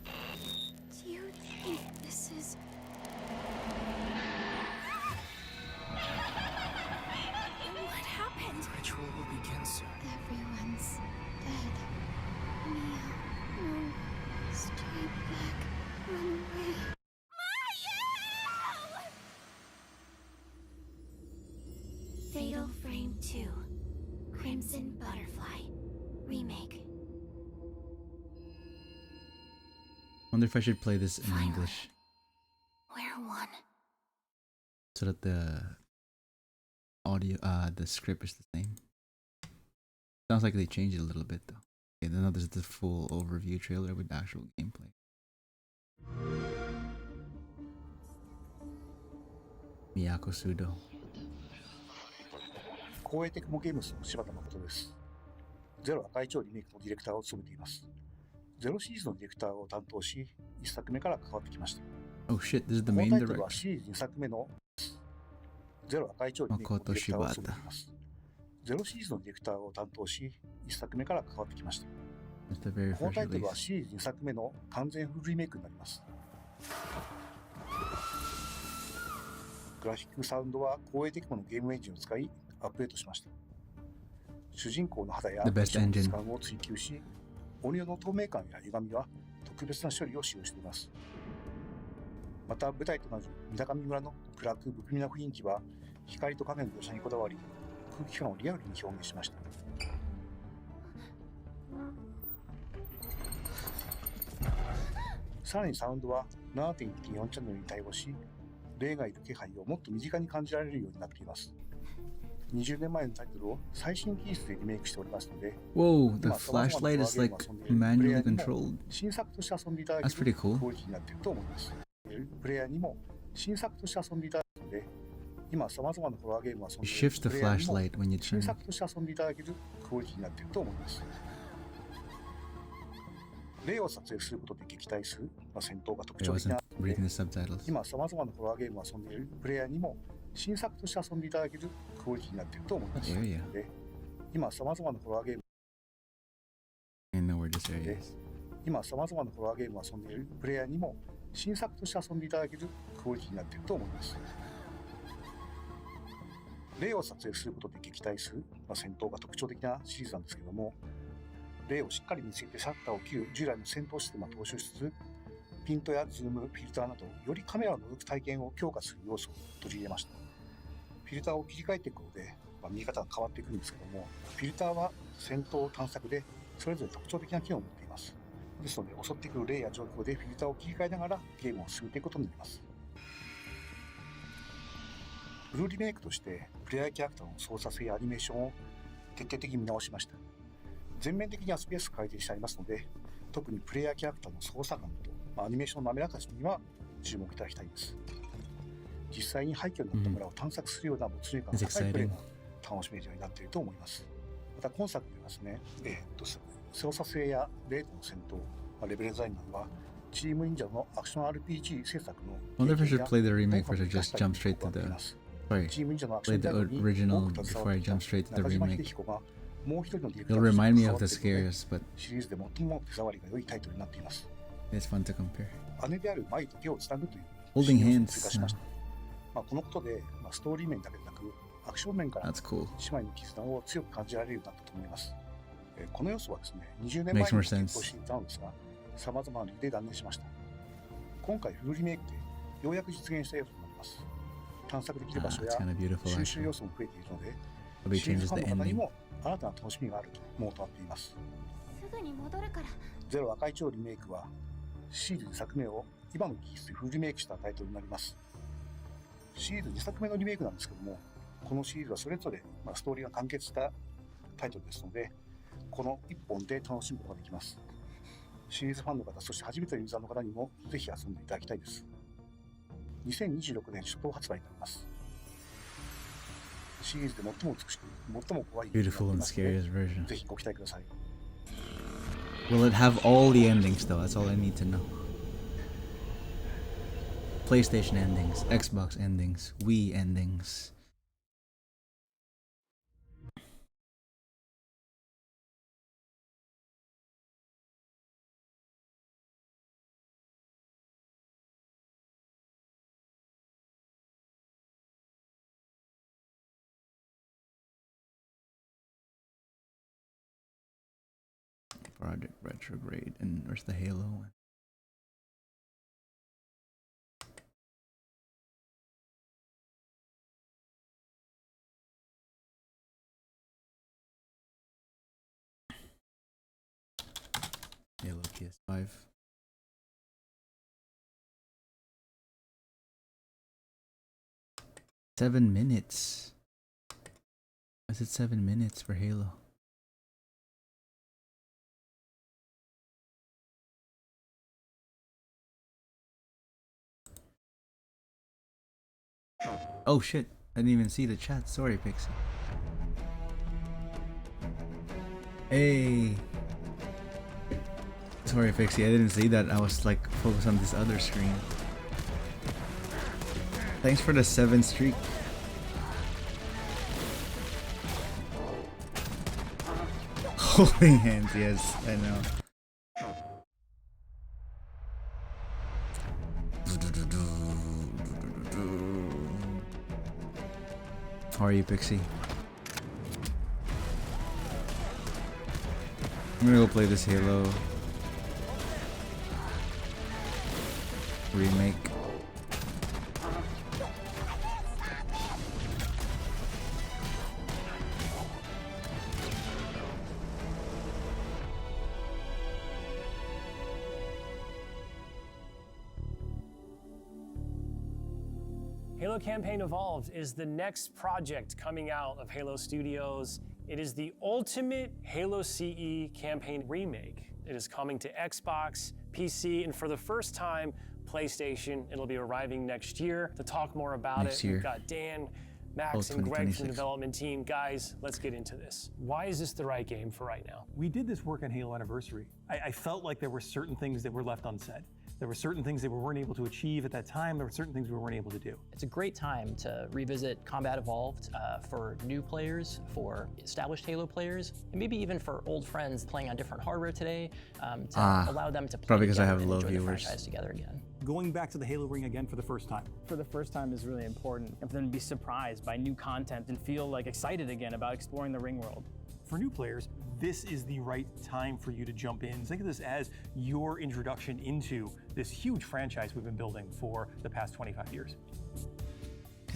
Do you think this is... What happened? The ritual will begin soon. Everyone's dead. Mia, no. Stay back. Run away. Fatal Frame 2. Crimson Butterfly. Remake. Wonder if I should play this in Finally. English We're one. so that the audio, the script is the same. Sounds like they changed it a little bit though. Okay, then now there's the full overview trailer with actual gameplay. Miyako Sudo. 光栄テクモゲームスの柴田誠です。ゼロ赤い超リメイクのディレクターを務めています。ゼロシリーズのディレクターを担当し、1作目から関わってきました。Oh shit, this is the この main タイトルは director. シリーズ2作目のゼロ赤い超リメイクのディレクターを務めています。ゼロシリーズのディレクターを担当し、1作目から関わってきました。 It's the very この first タイトルは release. シリーズ2作目の完全フルリメイクになります。グラフィックサウンドは光栄テクモのゲームエンジンを使いアップデートしました。主人公の肌や The best の engine. 質感を追求し、音量の透明感や歪みは特別な処理を使用しています。また舞台となる水上村の暗く不気味な雰囲気は光と影の描写にこだわり、空気感をリアルに表現しました。さらにサウンドは 7.1.4 チャンネルに対応し、霊がいる気配をもっと身近に感じられるようになっています。20年前のタイトルを最新技術でリメイクしておりますので、 Whoa, the 今様々な flashlight is ホラーゲー like ムを遊んでいるプレイヤ manually ーにも controlled. 新作として遊んでいただけ That's る pretty cool. クオリティになっていると思います。プレイヤーにも新作として遊んでいただくので、今様々なホラーゲームを遊ん It でいる shifts the プレイヤーにも flashlight when you 新 turn. 作として遊んでいただけるクオリティになっていると思います。霊を撮影することで撃退する、戦闘が特 I 徴的な wasn't reading the subtitles. 今様々なホラーゲームを遊んでいるプレイヤーにも新作として遊んでいただけるクオリティになっていると思います。 What area? で今様々なホラーゲーム I know where this area is. 今様々なホラーゲームを遊んでいるプレイヤーにも新作として遊んでいただけるクオリティになっていると思います。霊を撮影することで撃退する、戦闘が特徴的なシリーズなんですけども、霊をしっかり見つけてシャッターを切る従来の戦闘システムを踏襲しつつ、ピントやズーム、フィルターなどよりカメラを覗く体験を強化する要素を取り入れました。フィルターを切り替えていくことで、見え方が変わっていくんですけども、フィルターは戦闘探索でそれぞれ特徴的な機能を持っています。ですので、襲ってくる霊や状況でフィルターを切り替えながらゲームを進めていくことになります。フルリメイクとしてプレイヤーキャラクターの操作性やアニメーションを徹底的に見直しました。全面的に遊びやすく改善してありますので、特にプレイヤーキャラクターの操作感と、アニメーションの滑らかさには注目いただきたいです。実際に廃墟になった村を探索するような没入感の高いプレイも楽しめるようになっていると思います。また今作ではですね、操作性やレートの戦闘、レベルデザインなどはチーム忍者のアクション RPG 制作の I wonder if I should play the remake or should just jump straight to the. Sorry, チーム忍者のアクシ play ョン the デザインに original 多く携 before わ I ってきた jump straight to the 中島秀 remake. 彦がもう一人のディレクタ It'll ーとして remind me 関 of わ the っているので scares, but シリーズで最も手触りが良いタイトルになっています。 it's fun to compare. 姉である舞と手をつなぐという Holding シーンを hands. 追加しました。このことで、ストーリー面だけでなくアクション面から That's cool. 姉妹の絆を強く感じられるようになったと思います。この要素はですね、20年前に Makes more 検 sense. 討していたのですが、様々な理由で断念しました。今回フルリメイクでようやく実現した要素になります。探索できる場所 It's や kind of beautiful 収集 actually. 要素も増えているので、 Probably シリーズ changes ファン the の方に ending. も新たな楽しみがあるとモーとなっています。すぐに戻るから。ゼロ赤い超リメイクはシリーズ2作目を今の技術でフルリメイクしたタイトルになります。シリーズ2作目のリメイクなんですけども、このシリーズはそれぞれ、ストーリーが完結したタイトルですので、この1本で楽しむことができます。シリーズファンの方、そして初めてのユーザーの方にもぜひ遊んでいただきたいです。2026年初頭発売になります。シリーズで最も美しく、最も怖いゲームになっていますので、ぜひご期待ください。Will it have all the endings though? That's all I need to know. PlayStation endings, Xbox endings, Wii endings. Project Retrograde, and where's the Halo one? Halo PS5. Seven minutes. I said 7 minutes for Halo. Oh shit, I didn't even see the chat. Sorry, Pixie. Hey. Sorry, Pixie, I didn't see that. I was like focused on this other screen. Thanks for the 7 streak. Holding hands, yes, I know. How are you, Pixie? I'm gonna go play this Halo Remake. Halo Campaign Evolved is the next project coming out of Halo Studios. It is the ultimate Halo CE campaign remake. It is coming to Xbox, PC, and for the first time, PlayStation. It'll be arriving next year. To talk more about it, we've got Dan, Max, and Greg from the development team. Guys, let's get into this. Why is this the right game for right now? We did this work on Halo Anniversary. I felt like there were certain things that were left unsaid. There were certain things that we weren't able to achieve at that time. There were certain things we weren't able to do. It's a great time to revisit Combat Evolved for new players, for established Halo players, and maybe even for old friends playing on different hardware today to allow them to play probably because I have and low enjoy the viewers. franchise together again. Going back to the Halo ring again for the first time. For the first time is really important, and for them to be surprised by new content and feel like excited again about exploring the ring world. For new players, this is the right time for you to jump in. Think of this as your introduction into this huge franchise we've been building for the past 25 years.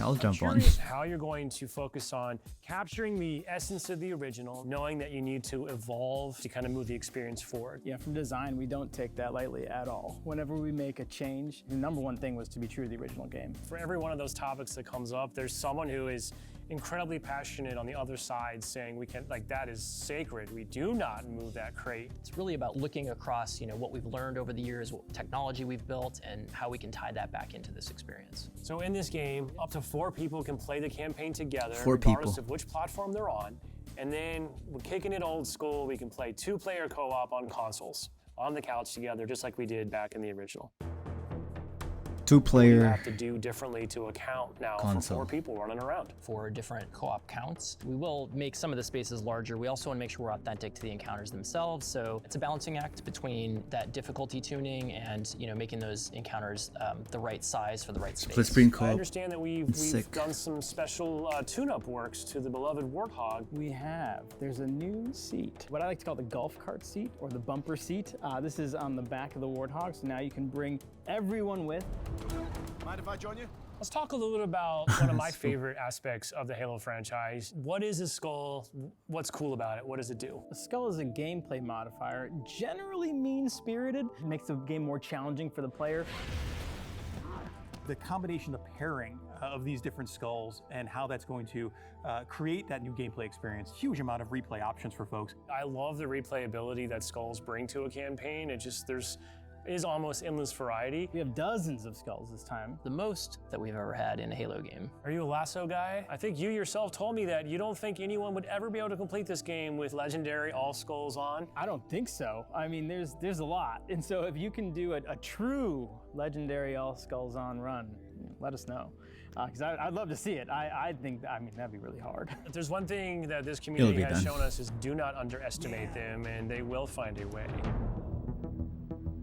I'll jump on. Curious how you're going to focus on capturing the essence of the original, knowing that you need to evolve to kind of move the experience forward. Yeah, from design, we don't take that lightly at all. Whenever we make a change, the number one thing was to be true to the original game. For every one of those topics that comes up, there's someone who is incredibly passionate on the other side saying we can, like, that is sacred. We do not move that crate. It's really about looking across, what we've learned over the years, what technology we've built, and how we can tie that back into this experience. So in this game, up to 4 people can play the campaign together, 4 regardless people. of which platform they're on. And then we're kicking it old school. We can play 2-player co-op on consoles, on the couch together, just like we did back in the original. 2-player. You have to do differently to account now console. For 4 people running around. For different co-op counts, we will make some of the spaces larger. We also want to make sure we're authentic to the encounters themselves. So it's a balancing act between that difficulty tuning and making those encounters the right size for the right space. Split screen co-op. I understand that we've done some special tune-up works to the beloved Warthog. We have. There's a new seat, what I like to call the golf cart seat or the bumper seat. This is on the back of the Warthog, so now you can bring everyone with. Mind if I join you? Let's talk a little bit about one of my favorite aspects of the Halo franchise. What is a skull? What's cool about it? What does it do? A skull is a gameplay modifier, generally mean-spirited. It makes the game more challenging for the player. The combination, the pairing of these different skulls and how that's going to create that new gameplay experience. Huge amount of replay options for folks. I love the replayability that skulls bring to a campaign. It is almost endless variety. We have dozens of skulls this time. The most that we've ever had in a Halo game. Are you a lasso guy? I think you yourself told me that you don't think anyone would ever be able to complete this game with legendary all skulls on. I don't think so. I mean, there's a lot. And so if you can do a true legendary all skulls on run, let us know. Because I'd love to see it. I think, that'd be really hard. If there's one thing that this community has shown us is do not underestimate them, and they will find a way.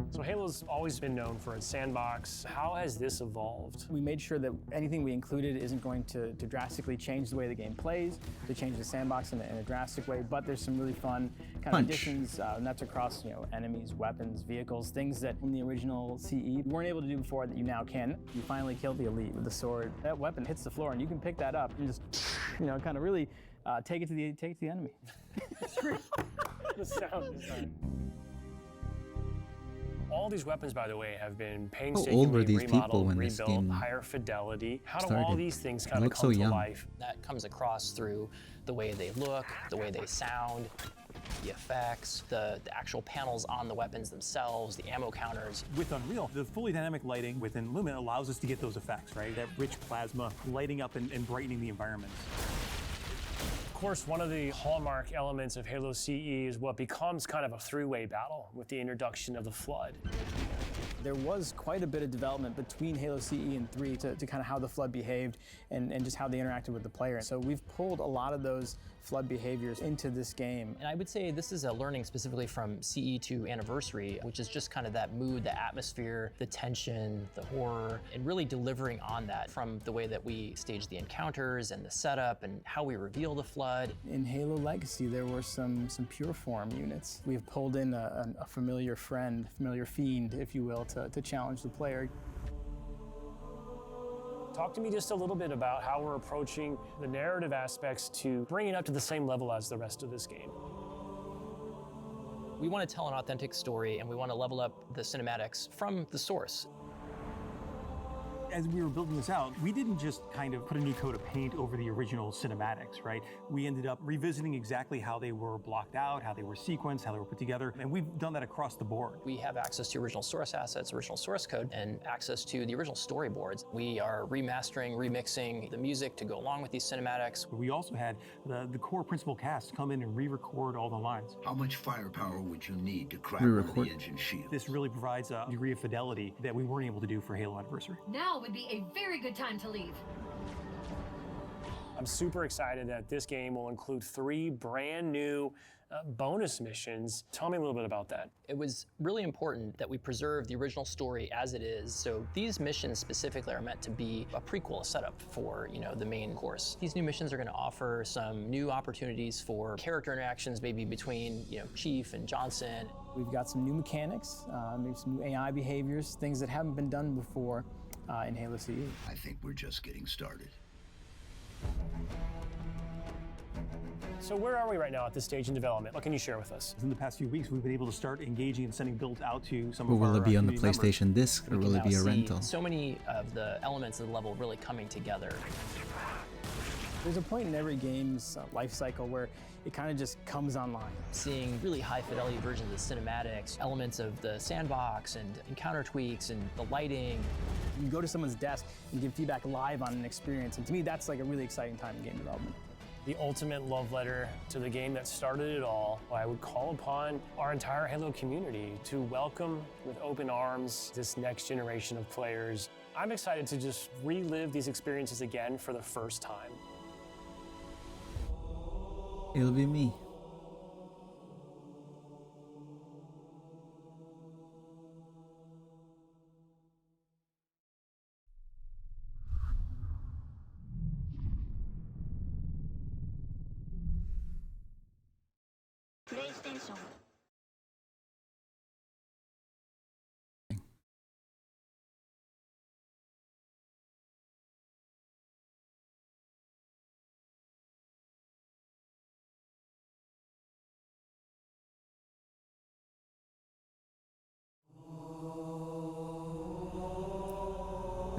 So Halo's always been known for its sandbox. How has this evolved? We made sure that anything we included isn't going to drastically change the way the game plays, to change the sandbox in a drastic way, but there's some really fun kind of additions, and that's across enemies, weapons, vehicles, things that in the original CE you weren't able to do before that you now can. You finally killed the elite with the sword. That weapon hits the floor and you can pick that up and just, kind of really take it to the enemy. It's great. The sound design. All these weapons, by the way, have been painstakingly remodeled, rebuilt, higher fidelity. How do all these things kind of come to life? That comes across through the way they look, the way they sound, the effects, the actual panels on the weapons themselves, the ammo counters. With Unreal, the fully dynamic lighting within Lumen allows us to get those effects, right? That rich plasma lighting up and brightening the environment. Of course, one of the hallmark elements of Halo CE is what becomes kind of a three-way battle with the introduction of the Flood. There was quite a bit of development between Halo CE and 3 to kind of how the Flood behaved and just how they interacted with the player. So we've pulled a lot of those Flood behaviors into this game. And I would say this is a learning specifically from CE to Anniversary, which is just kind of that mood, the atmosphere, the tension, the horror, and really delivering on that from the way that we stage the encounters and the setup and how we reveal the Flood. In Halo Legacy, there were some pure form units. We've pulled in a familiar friend, familiar fiend, if you will, to challenge the player. Talk to me just a little bit about how we're approaching the narrative aspects to bring it up to the same level as the rest of this game. We want to tell an authentic story and we want to level up the cinematics from the source. As we were building this out, we didn't just kind of put a new coat of paint over the original cinematics, right? We ended up revisiting exactly how they were blocked out, how they were sequenced, how they were put together, and we've done that across the board. We have access to original source assets, original source code, and access to the original storyboards. We are remastering, remixing the music to go along with these cinematics. We also had the core principal cast come in and re-record all the lines. How much firepower would you need to crack one of the engine shields? This really provides a degree of fidelity that we weren't able to do for Halo Anniversary. Now would be a very good time to leave. I'm super excited that this game will include 3 brand new bonus missions. Tell me a little bit about that. It was really important that we preserve the original story as it is. So these missions specifically are meant to be a prequel, a setup for, the main course. These new missions are going to offer some new opportunities for character interactions, maybe between, Chief and Johnson. We've got some new mechanics, maybe some new AI behaviors, things that haven't been done before in Halo CE. I think we're just getting started. So where are we right now at this stage in development? What can you share with us? In the past few weeks, we've been able to start engaging and sending builds out to some Or of our will it be on the community PlayStation disc, or will it be a rental? So many of the elements of the level really coming together. There's a point in every game's life cycle where it kind of just comes online. Seeing really high fidelity versions of the cinematics, elements of the sandbox and encounter tweaks and the lighting. You go to someone's desk and give feedback live on an experience, and to me that's like a really exciting time in game development. The ultimate love letter to the game that started it all. I would call upon our entire Halo community to welcome with open arms this next generation of players. I'm excited to just relive these experiences again for the first time. It'll be me. PlayStation.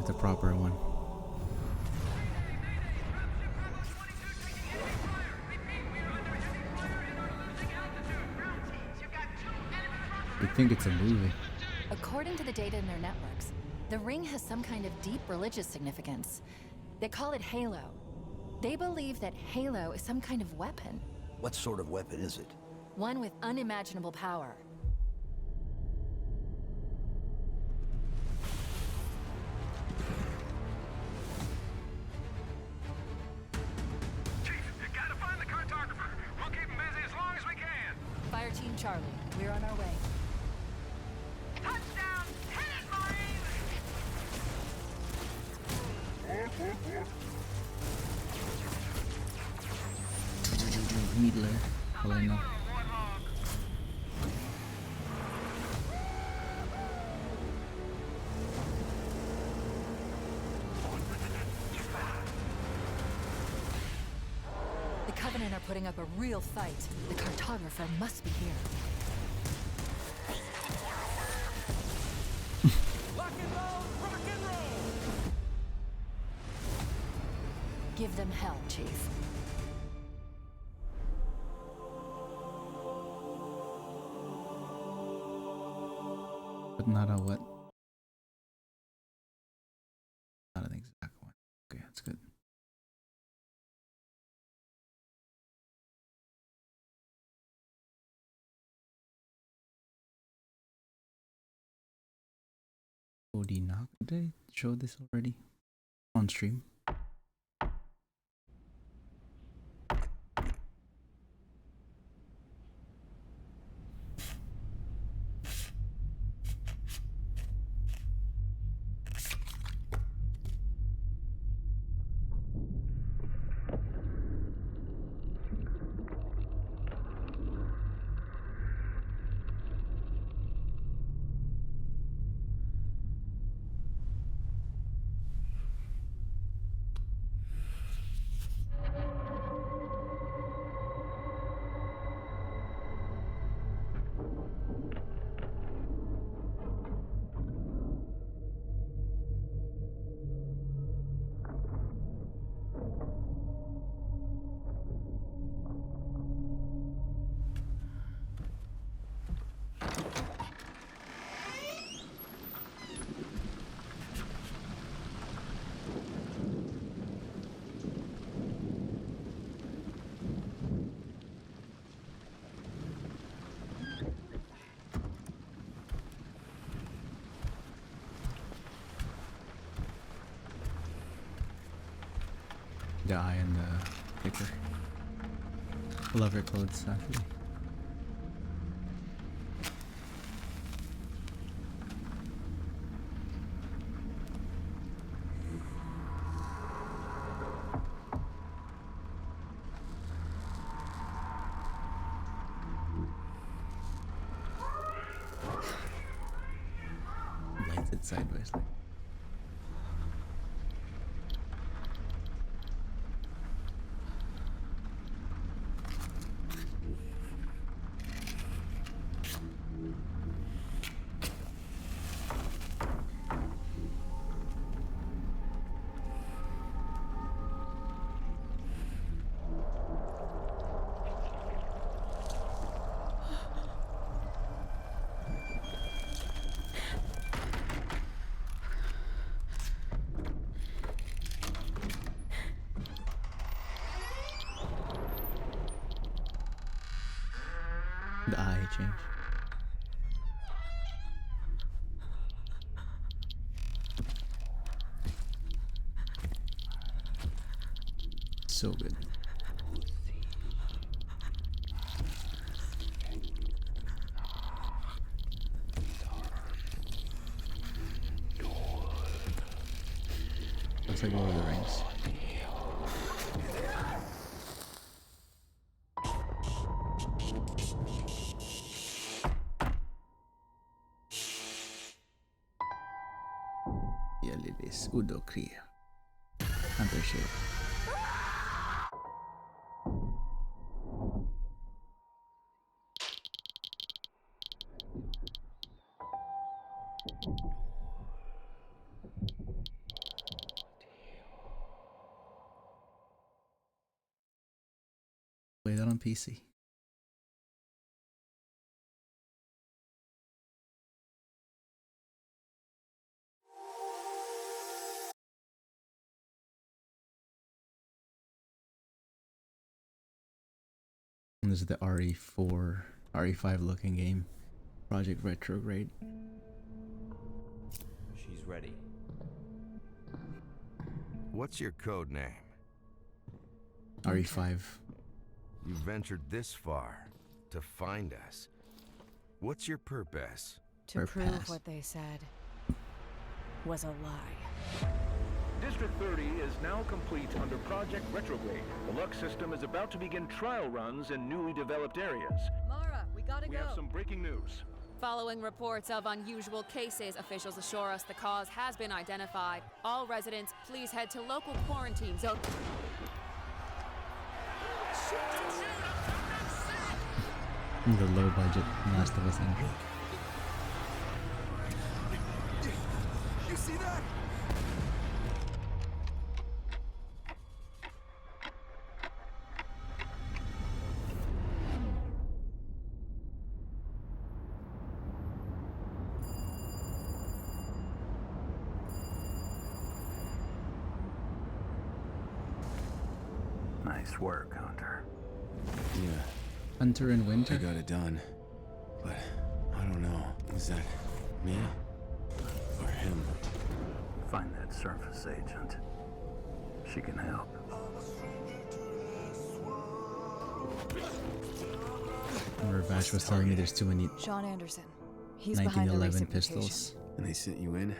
the proper one. You think it's a movie. According to the data in their networks, the ring has some kind of deep religious significance. They call it Halo. They believe that Halo is some kind of weapon. What sort of weapon is it? One with unimaginable power. Chief, you gotta find the cartographer. We'll keep him busy as long as we can. Fire Team Charlie, we're on our way. Touchdown! Hit it, Marine! Needler. Helena. The Covenant are putting up a real fight. The cartographer must be here. Lock and load, rock and roll! Give them hell, Chief. But not a what? Not an exact one. Okay, that's good. Odina, did I show this already? On stream? The eye and the kicker. I love her clothes, actually. Lights it sideways. Like. The eye change. So good. Looks like Lord of the Rings. Yalilis Udo Kriya. Hunter Shade. on PC. And this is the RE4, RE5 looking game. Project Retrograde. She's ready. What's your code name? RE5. You ventured this far to find us. What's your purpose? To prove what they said was a lie. District 30 is now complete under Project Retrograde. The Lux system is about to begin trial runs in newly developed areas. Mara, we gotta We have some breaking news. Following reports of unusual cases, officials assure us the cause has been identified. All residents, please head to local quarantine zone. The low budget Last of Us intro. You see that? Nice work, Hunter. Yeah. Hunter in Winter? I got it done. But I don't know. Is that me? Or him? Find that surface agent. She can help. Remember Vash was telling me there's too many Sean Anderson. He's behind the 1911 recent pistols. And they sent you in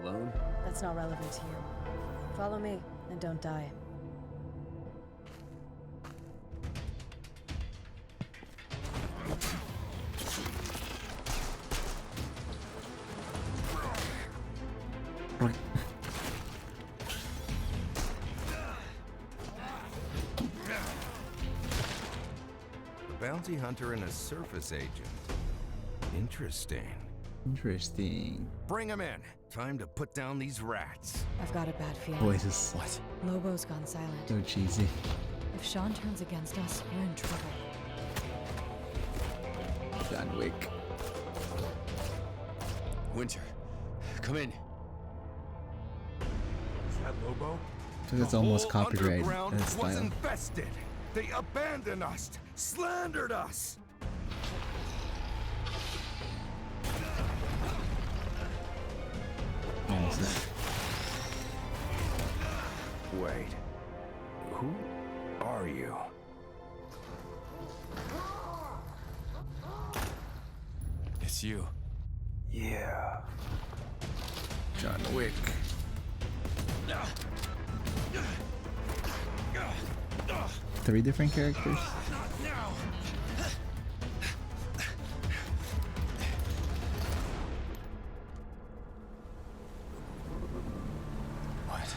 alone? That's not relevant to you. Follow me and don't die. Right. A bounty hunter and a surface agent. Interesting. Interesting. Bring him in. Time to put down these rats. I've got a bad feeling. Voices. What? Lobo's gone silent. So cheesy. If Sean turns against us, we're in trouble. John Wick. Winter, come in. Is that Lobo? Because it's almost whole copyright underground was style. infested. They abandoned us, slandered us. Wait, who are you? It's you. Yeah. John Wick. 3 different characters? What?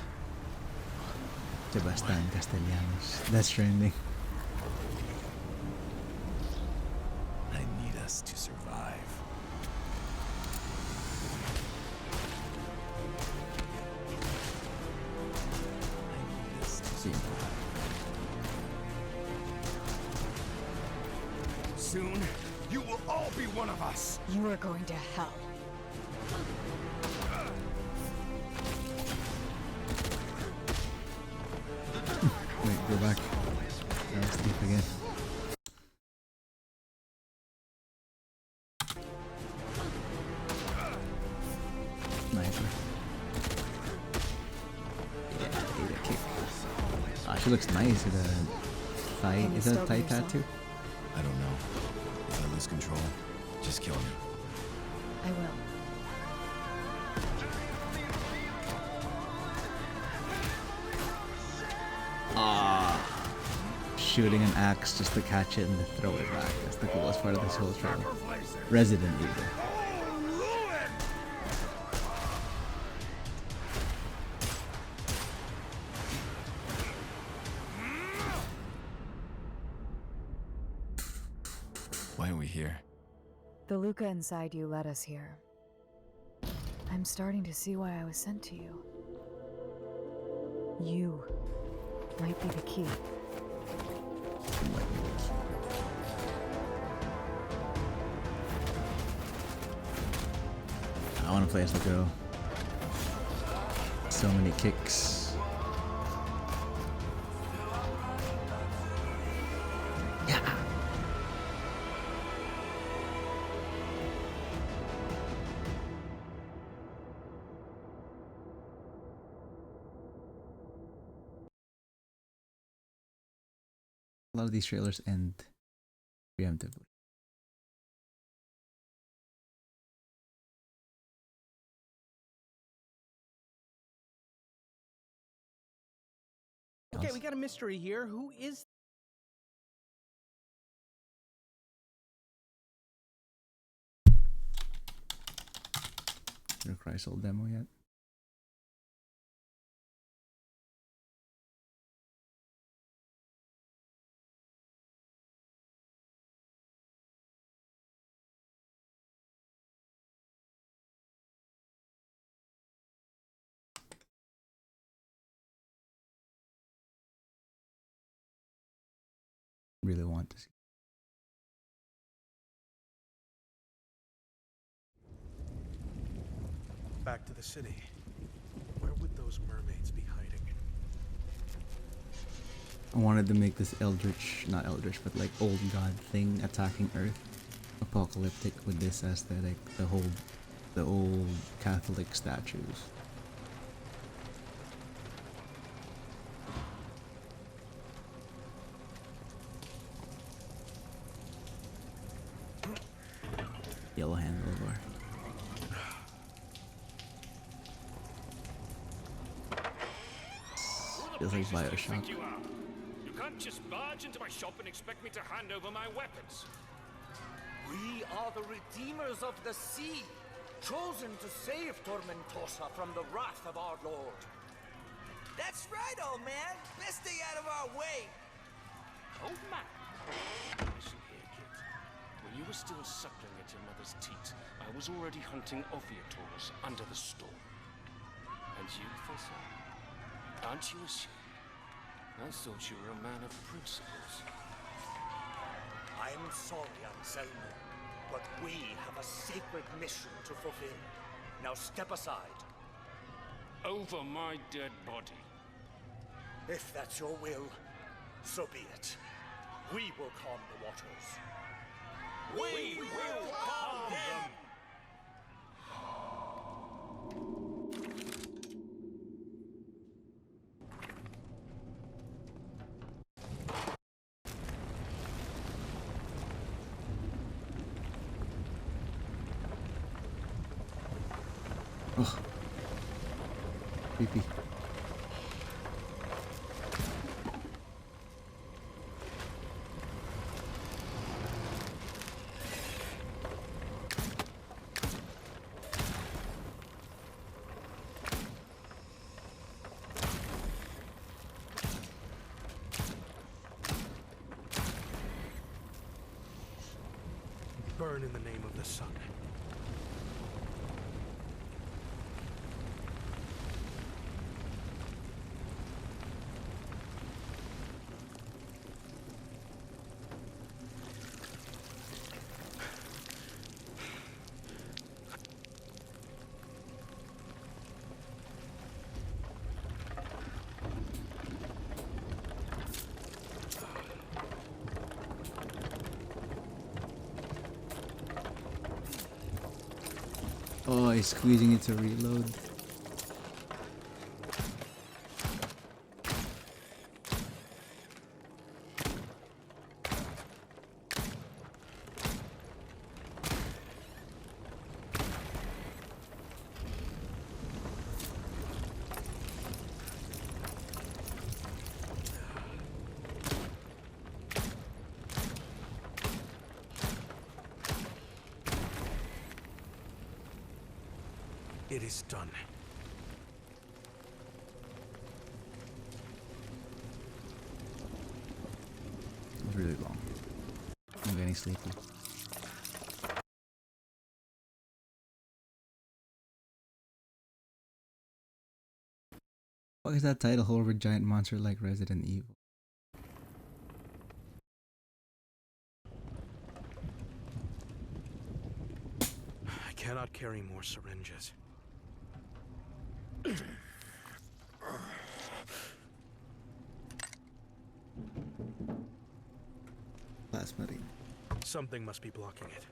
Sebastian Castellanos. That's trending. I need us to survive. Soon, you will all be one of us. You are going to hell. Wait, go back. Now it's deep again. Sniper. Yeah, ate a kick. Ah, she looks nice with a thigh. Is that a thigh tattoo? I don't know. If I lose control, just kill me. I will. Ah, shooting an axe just to catch it and to throw it back. That's the coolest part of this whole trailer. Resident Evil. Why are we here? The Luca inside you led us here. I'm starting to see why I was sent to you. You might be the key. I want to play as the girl. So many kicks. Yeah. A lot of these trailers end preemptively. Okay, we got a mystery here. Who is No Chrysal demo yet? Really want to see. Back to the city. Where would those mermaids be hiding? I wanted to make this eldritch, not eldritch, but like old god thing attacking Earth, apocalyptic with this aesthetic, the old Catholic statues. Yellow handlebar. Feels like Bioshock. You can't just barge into my shop and expect me to hand over my weapons. We are the redeemers of the sea, chosen to save Tormentosa from the wrath of our lord. That's right, old man. Best stay out of our way. Oh, man. Listen here, kid. When you were still suckling at your mother's teat, I was already hunting Ophiators under the storm. And you, Professor? Aren't you ashamed? I thought you were a man of principles. I'm sorry, Anselmo, but we have a sacred mission to fulfill. Now step aside. Over my dead body. If that's your will, so be it. We will calm the waters. We will calm them! Ugh. Creepy. Burn in the name of the sun. Oh, he's squeezing it to reload. It is done. It was really long. I'm getting sleepy. What is that title? Over giant monster like Resident Evil. cannot carry more syringes. Plasma. Something must be blocking it.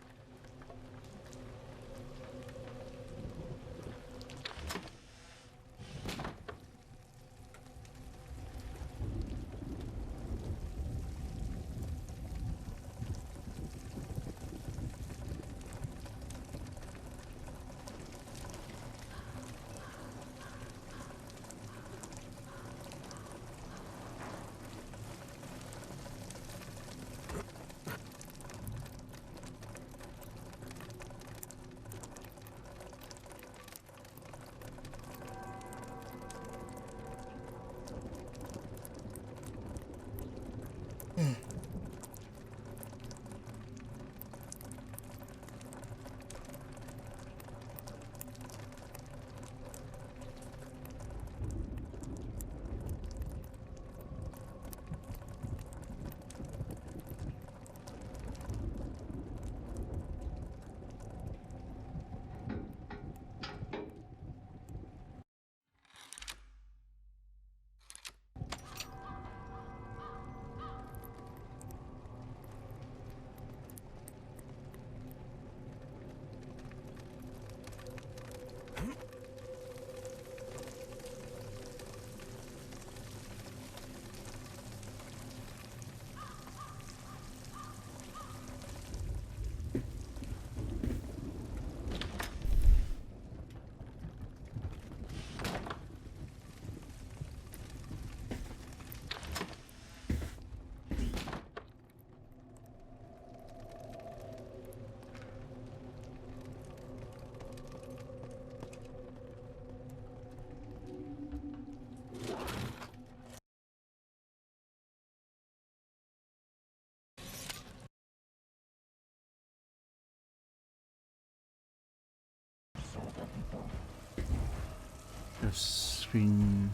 Screen.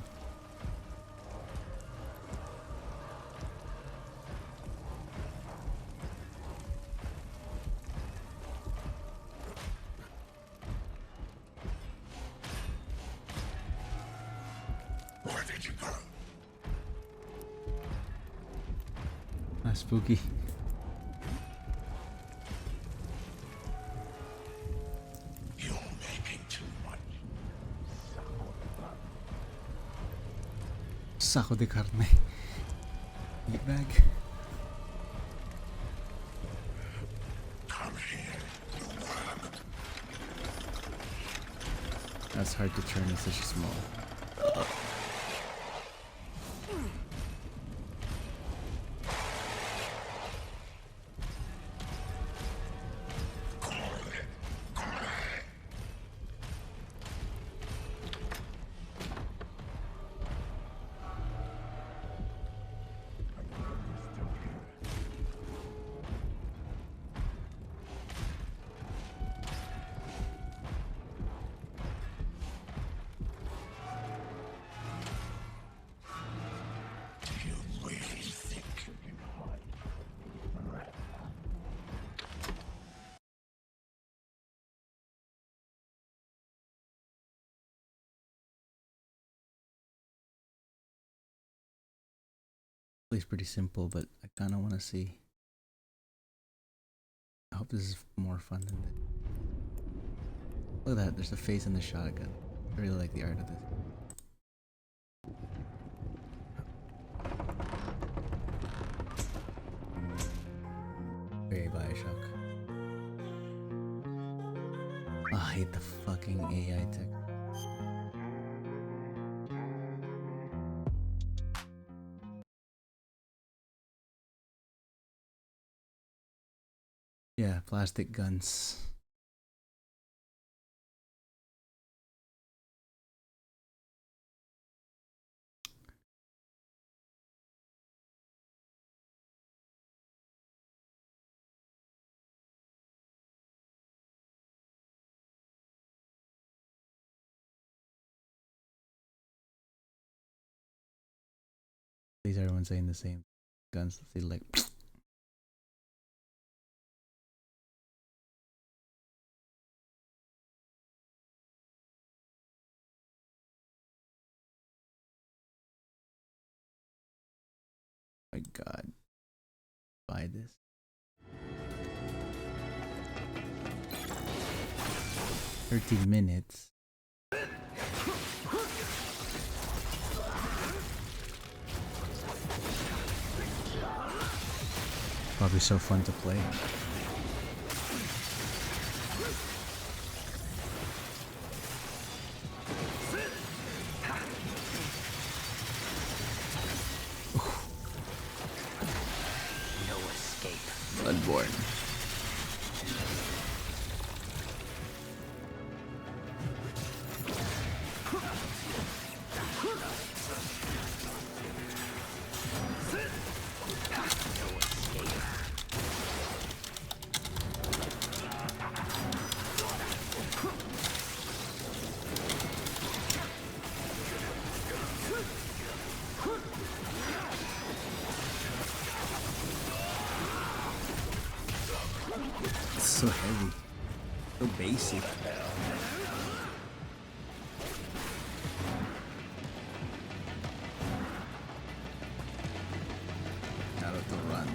Where did you go? That's spooky. You're making too much. Saco de carne. Meat bag. Come here, you worm. That's hard to turn in such a small. It's pretty simple, but I kind of want to see. I hope this is more fun than this. Look at that, there's a face in the shotgun. I really like the art of this. Very Bioshock. Oh, I hate the fucking AI tech. Yeah, plastic guns. Please, everyone saying the same guns. They like. god. Buy this. $13 minutes. Probably so fun to play. No escape. Bloodborne. It's so heavy. So basic. Naruto run.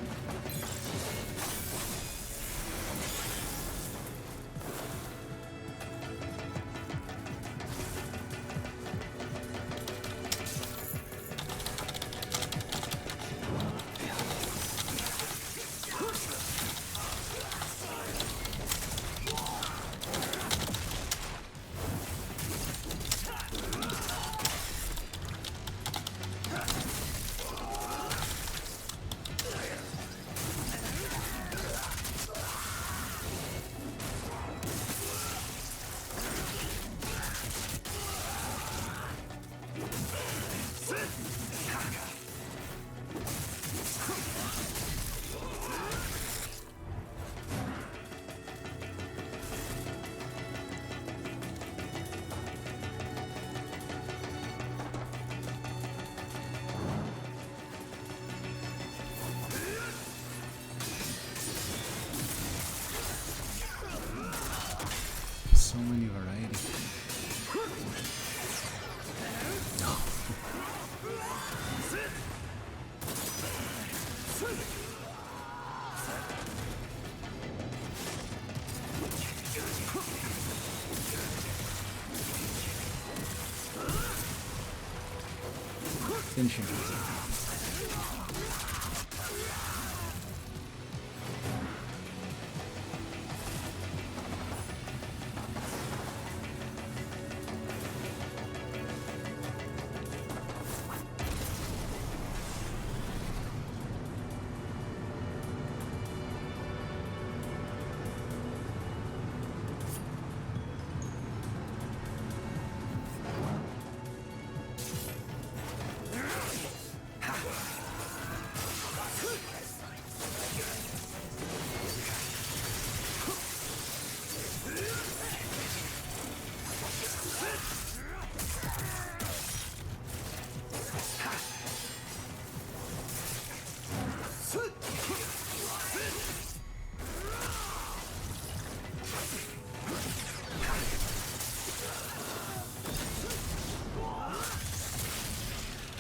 So many varieties. No. Finishing.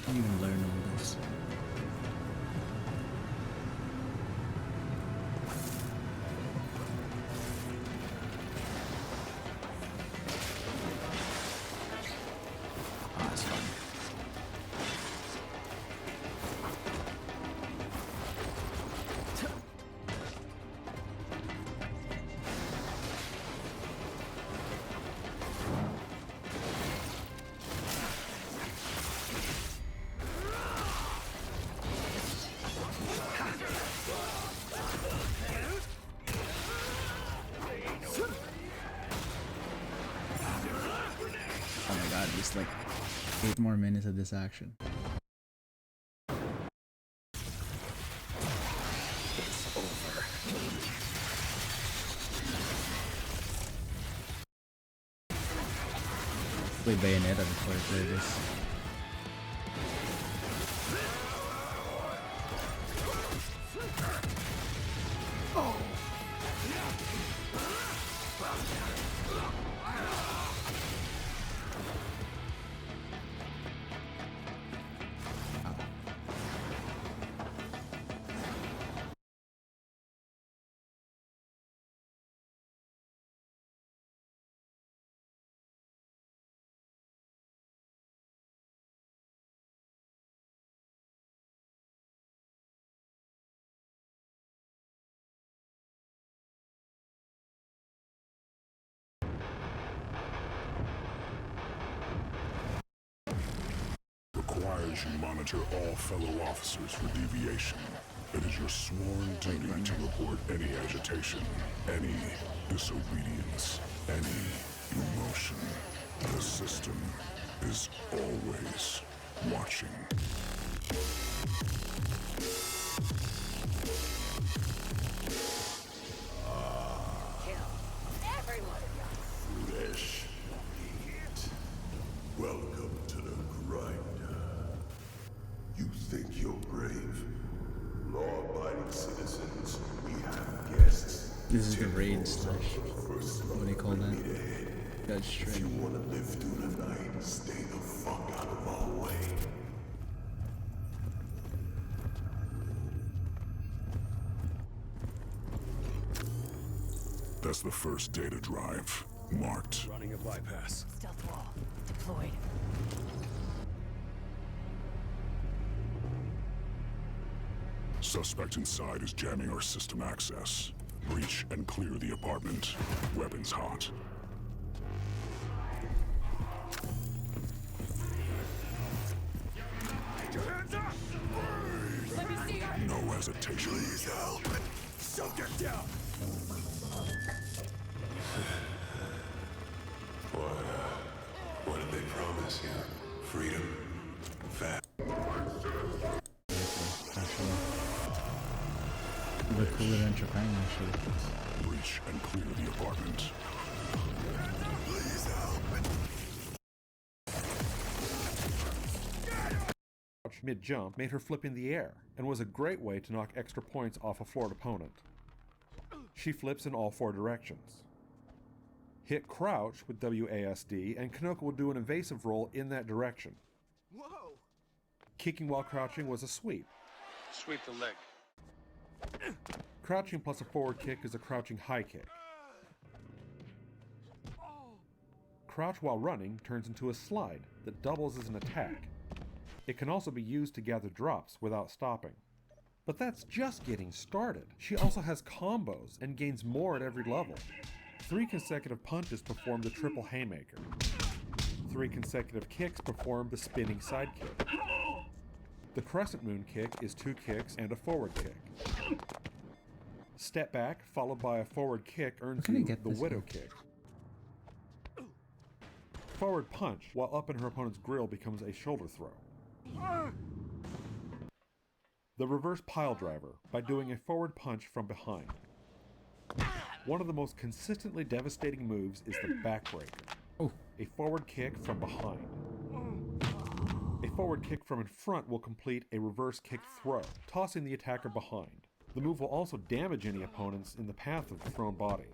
I didn't even learn all this. Oh, that's fun. Oh my god, just like 8 more minutes of this action. It's over. Play Bayonetta before I play this. Operation monitor all fellow officers for deviation. It is your sworn duty to report any agitation, any disobedience, any emotion. The system is always watching. Flesh. Welcome to the grinder. You think you're brave? Law-abiding citizens, we have guests. This is the raid slash. What do you call that? That's straight. If you want to live through the night, stay the fuck out of our way. That's the first data drive. Marked. Running a bypass. Stealth wall deployed. Suspect inside is jamming our system access. Breach and clear the apartment. Weapons hot. Get your hands up! Let me see her. No hesitation. Please help! So get down! What did they promise you? Freedom? Fat? The cooler than Japan, actually. Breach and clear the apartment. Please help! Mid-jump made her flip in the air, and was a great way to knock extra points off a floored opponent. She flips in all 4 directions. Hit crouch with WASD, and Kanoko will do an evasive roll in that direction. Whoa! Kicking while crouching was a sweep. Sweep the leg. Crouching plus a forward kick is a crouching high kick. Crouch while running turns into a slide that doubles as an attack. It can also be used to gather drops without stopping. But that's just getting started. She also has combos and gains more at every level. 3 consecutive punches perform the triple haymaker. 3 consecutive kicks perform the spinning side kick. The crescent moon kick is 2 kicks and a forward kick. Step back followed by a forward kick earns you the widow kick. Forward punch while up in her opponent's grill becomes a shoulder throw. The reverse pile driver by doing a forward punch from behind. One of the most consistently devastating moves is the backbreaker. A forward kick from behind. A forward kick from in front will complete a reverse kick throw, tossing the attacker behind. The move will also damage any opponents in the path of the thrown body.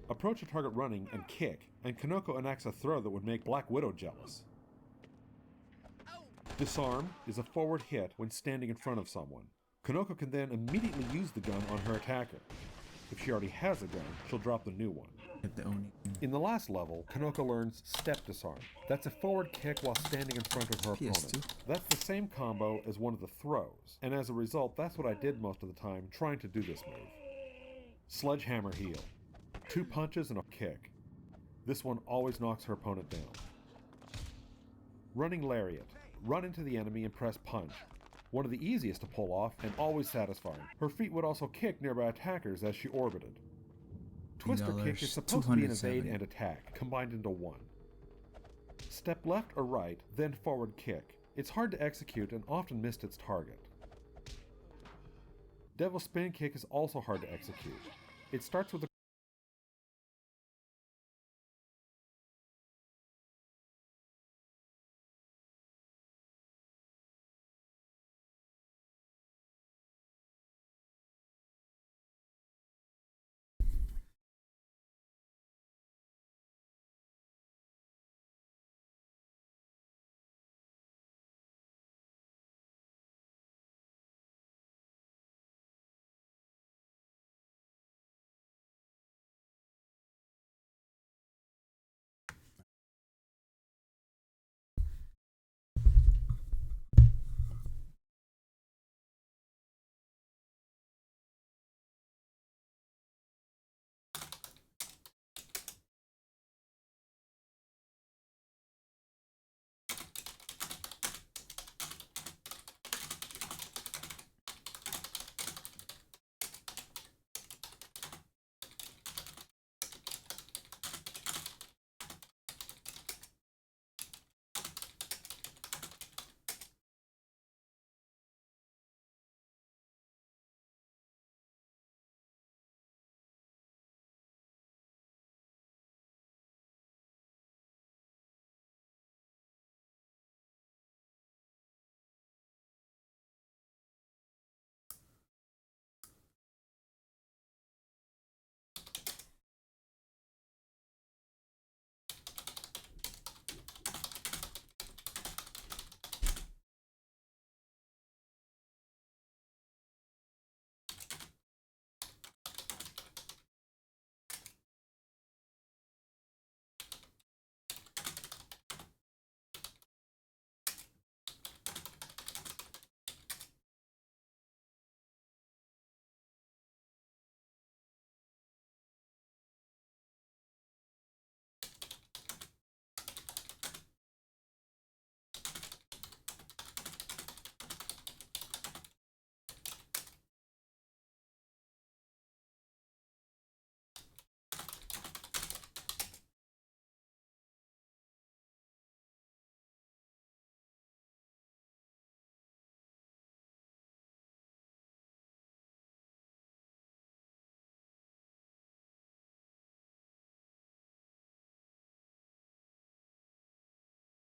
Approach a target running and kick, and Kanoko enacts a throw that would make Black Widow jealous. Disarm is a forward hit when standing in front of someone. Kanoko can then immediately use the gun on her attacker. If she already has a gun, she'll drop the new one. In the last level, Kanoko learns Step Disarm. That's a forward kick while standing in front of her opponent. That's the same combo as one of the throws, and as a result, that's what I did most of the time trying to do this move. Sledgehammer heel. 2 punches and a kick. This one always knocks her opponent down. Running Lariat. Run into the enemy and press punch. One of the easiest to pull off and always satisfying. Her feet would also kick nearby attackers as she orbited. Twister kick is supposed to be an evade and attack, combined into one. Step left or right, then forward kick. It's hard to execute and often missed its target. Devil spin kick is also hard to execute. It starts with a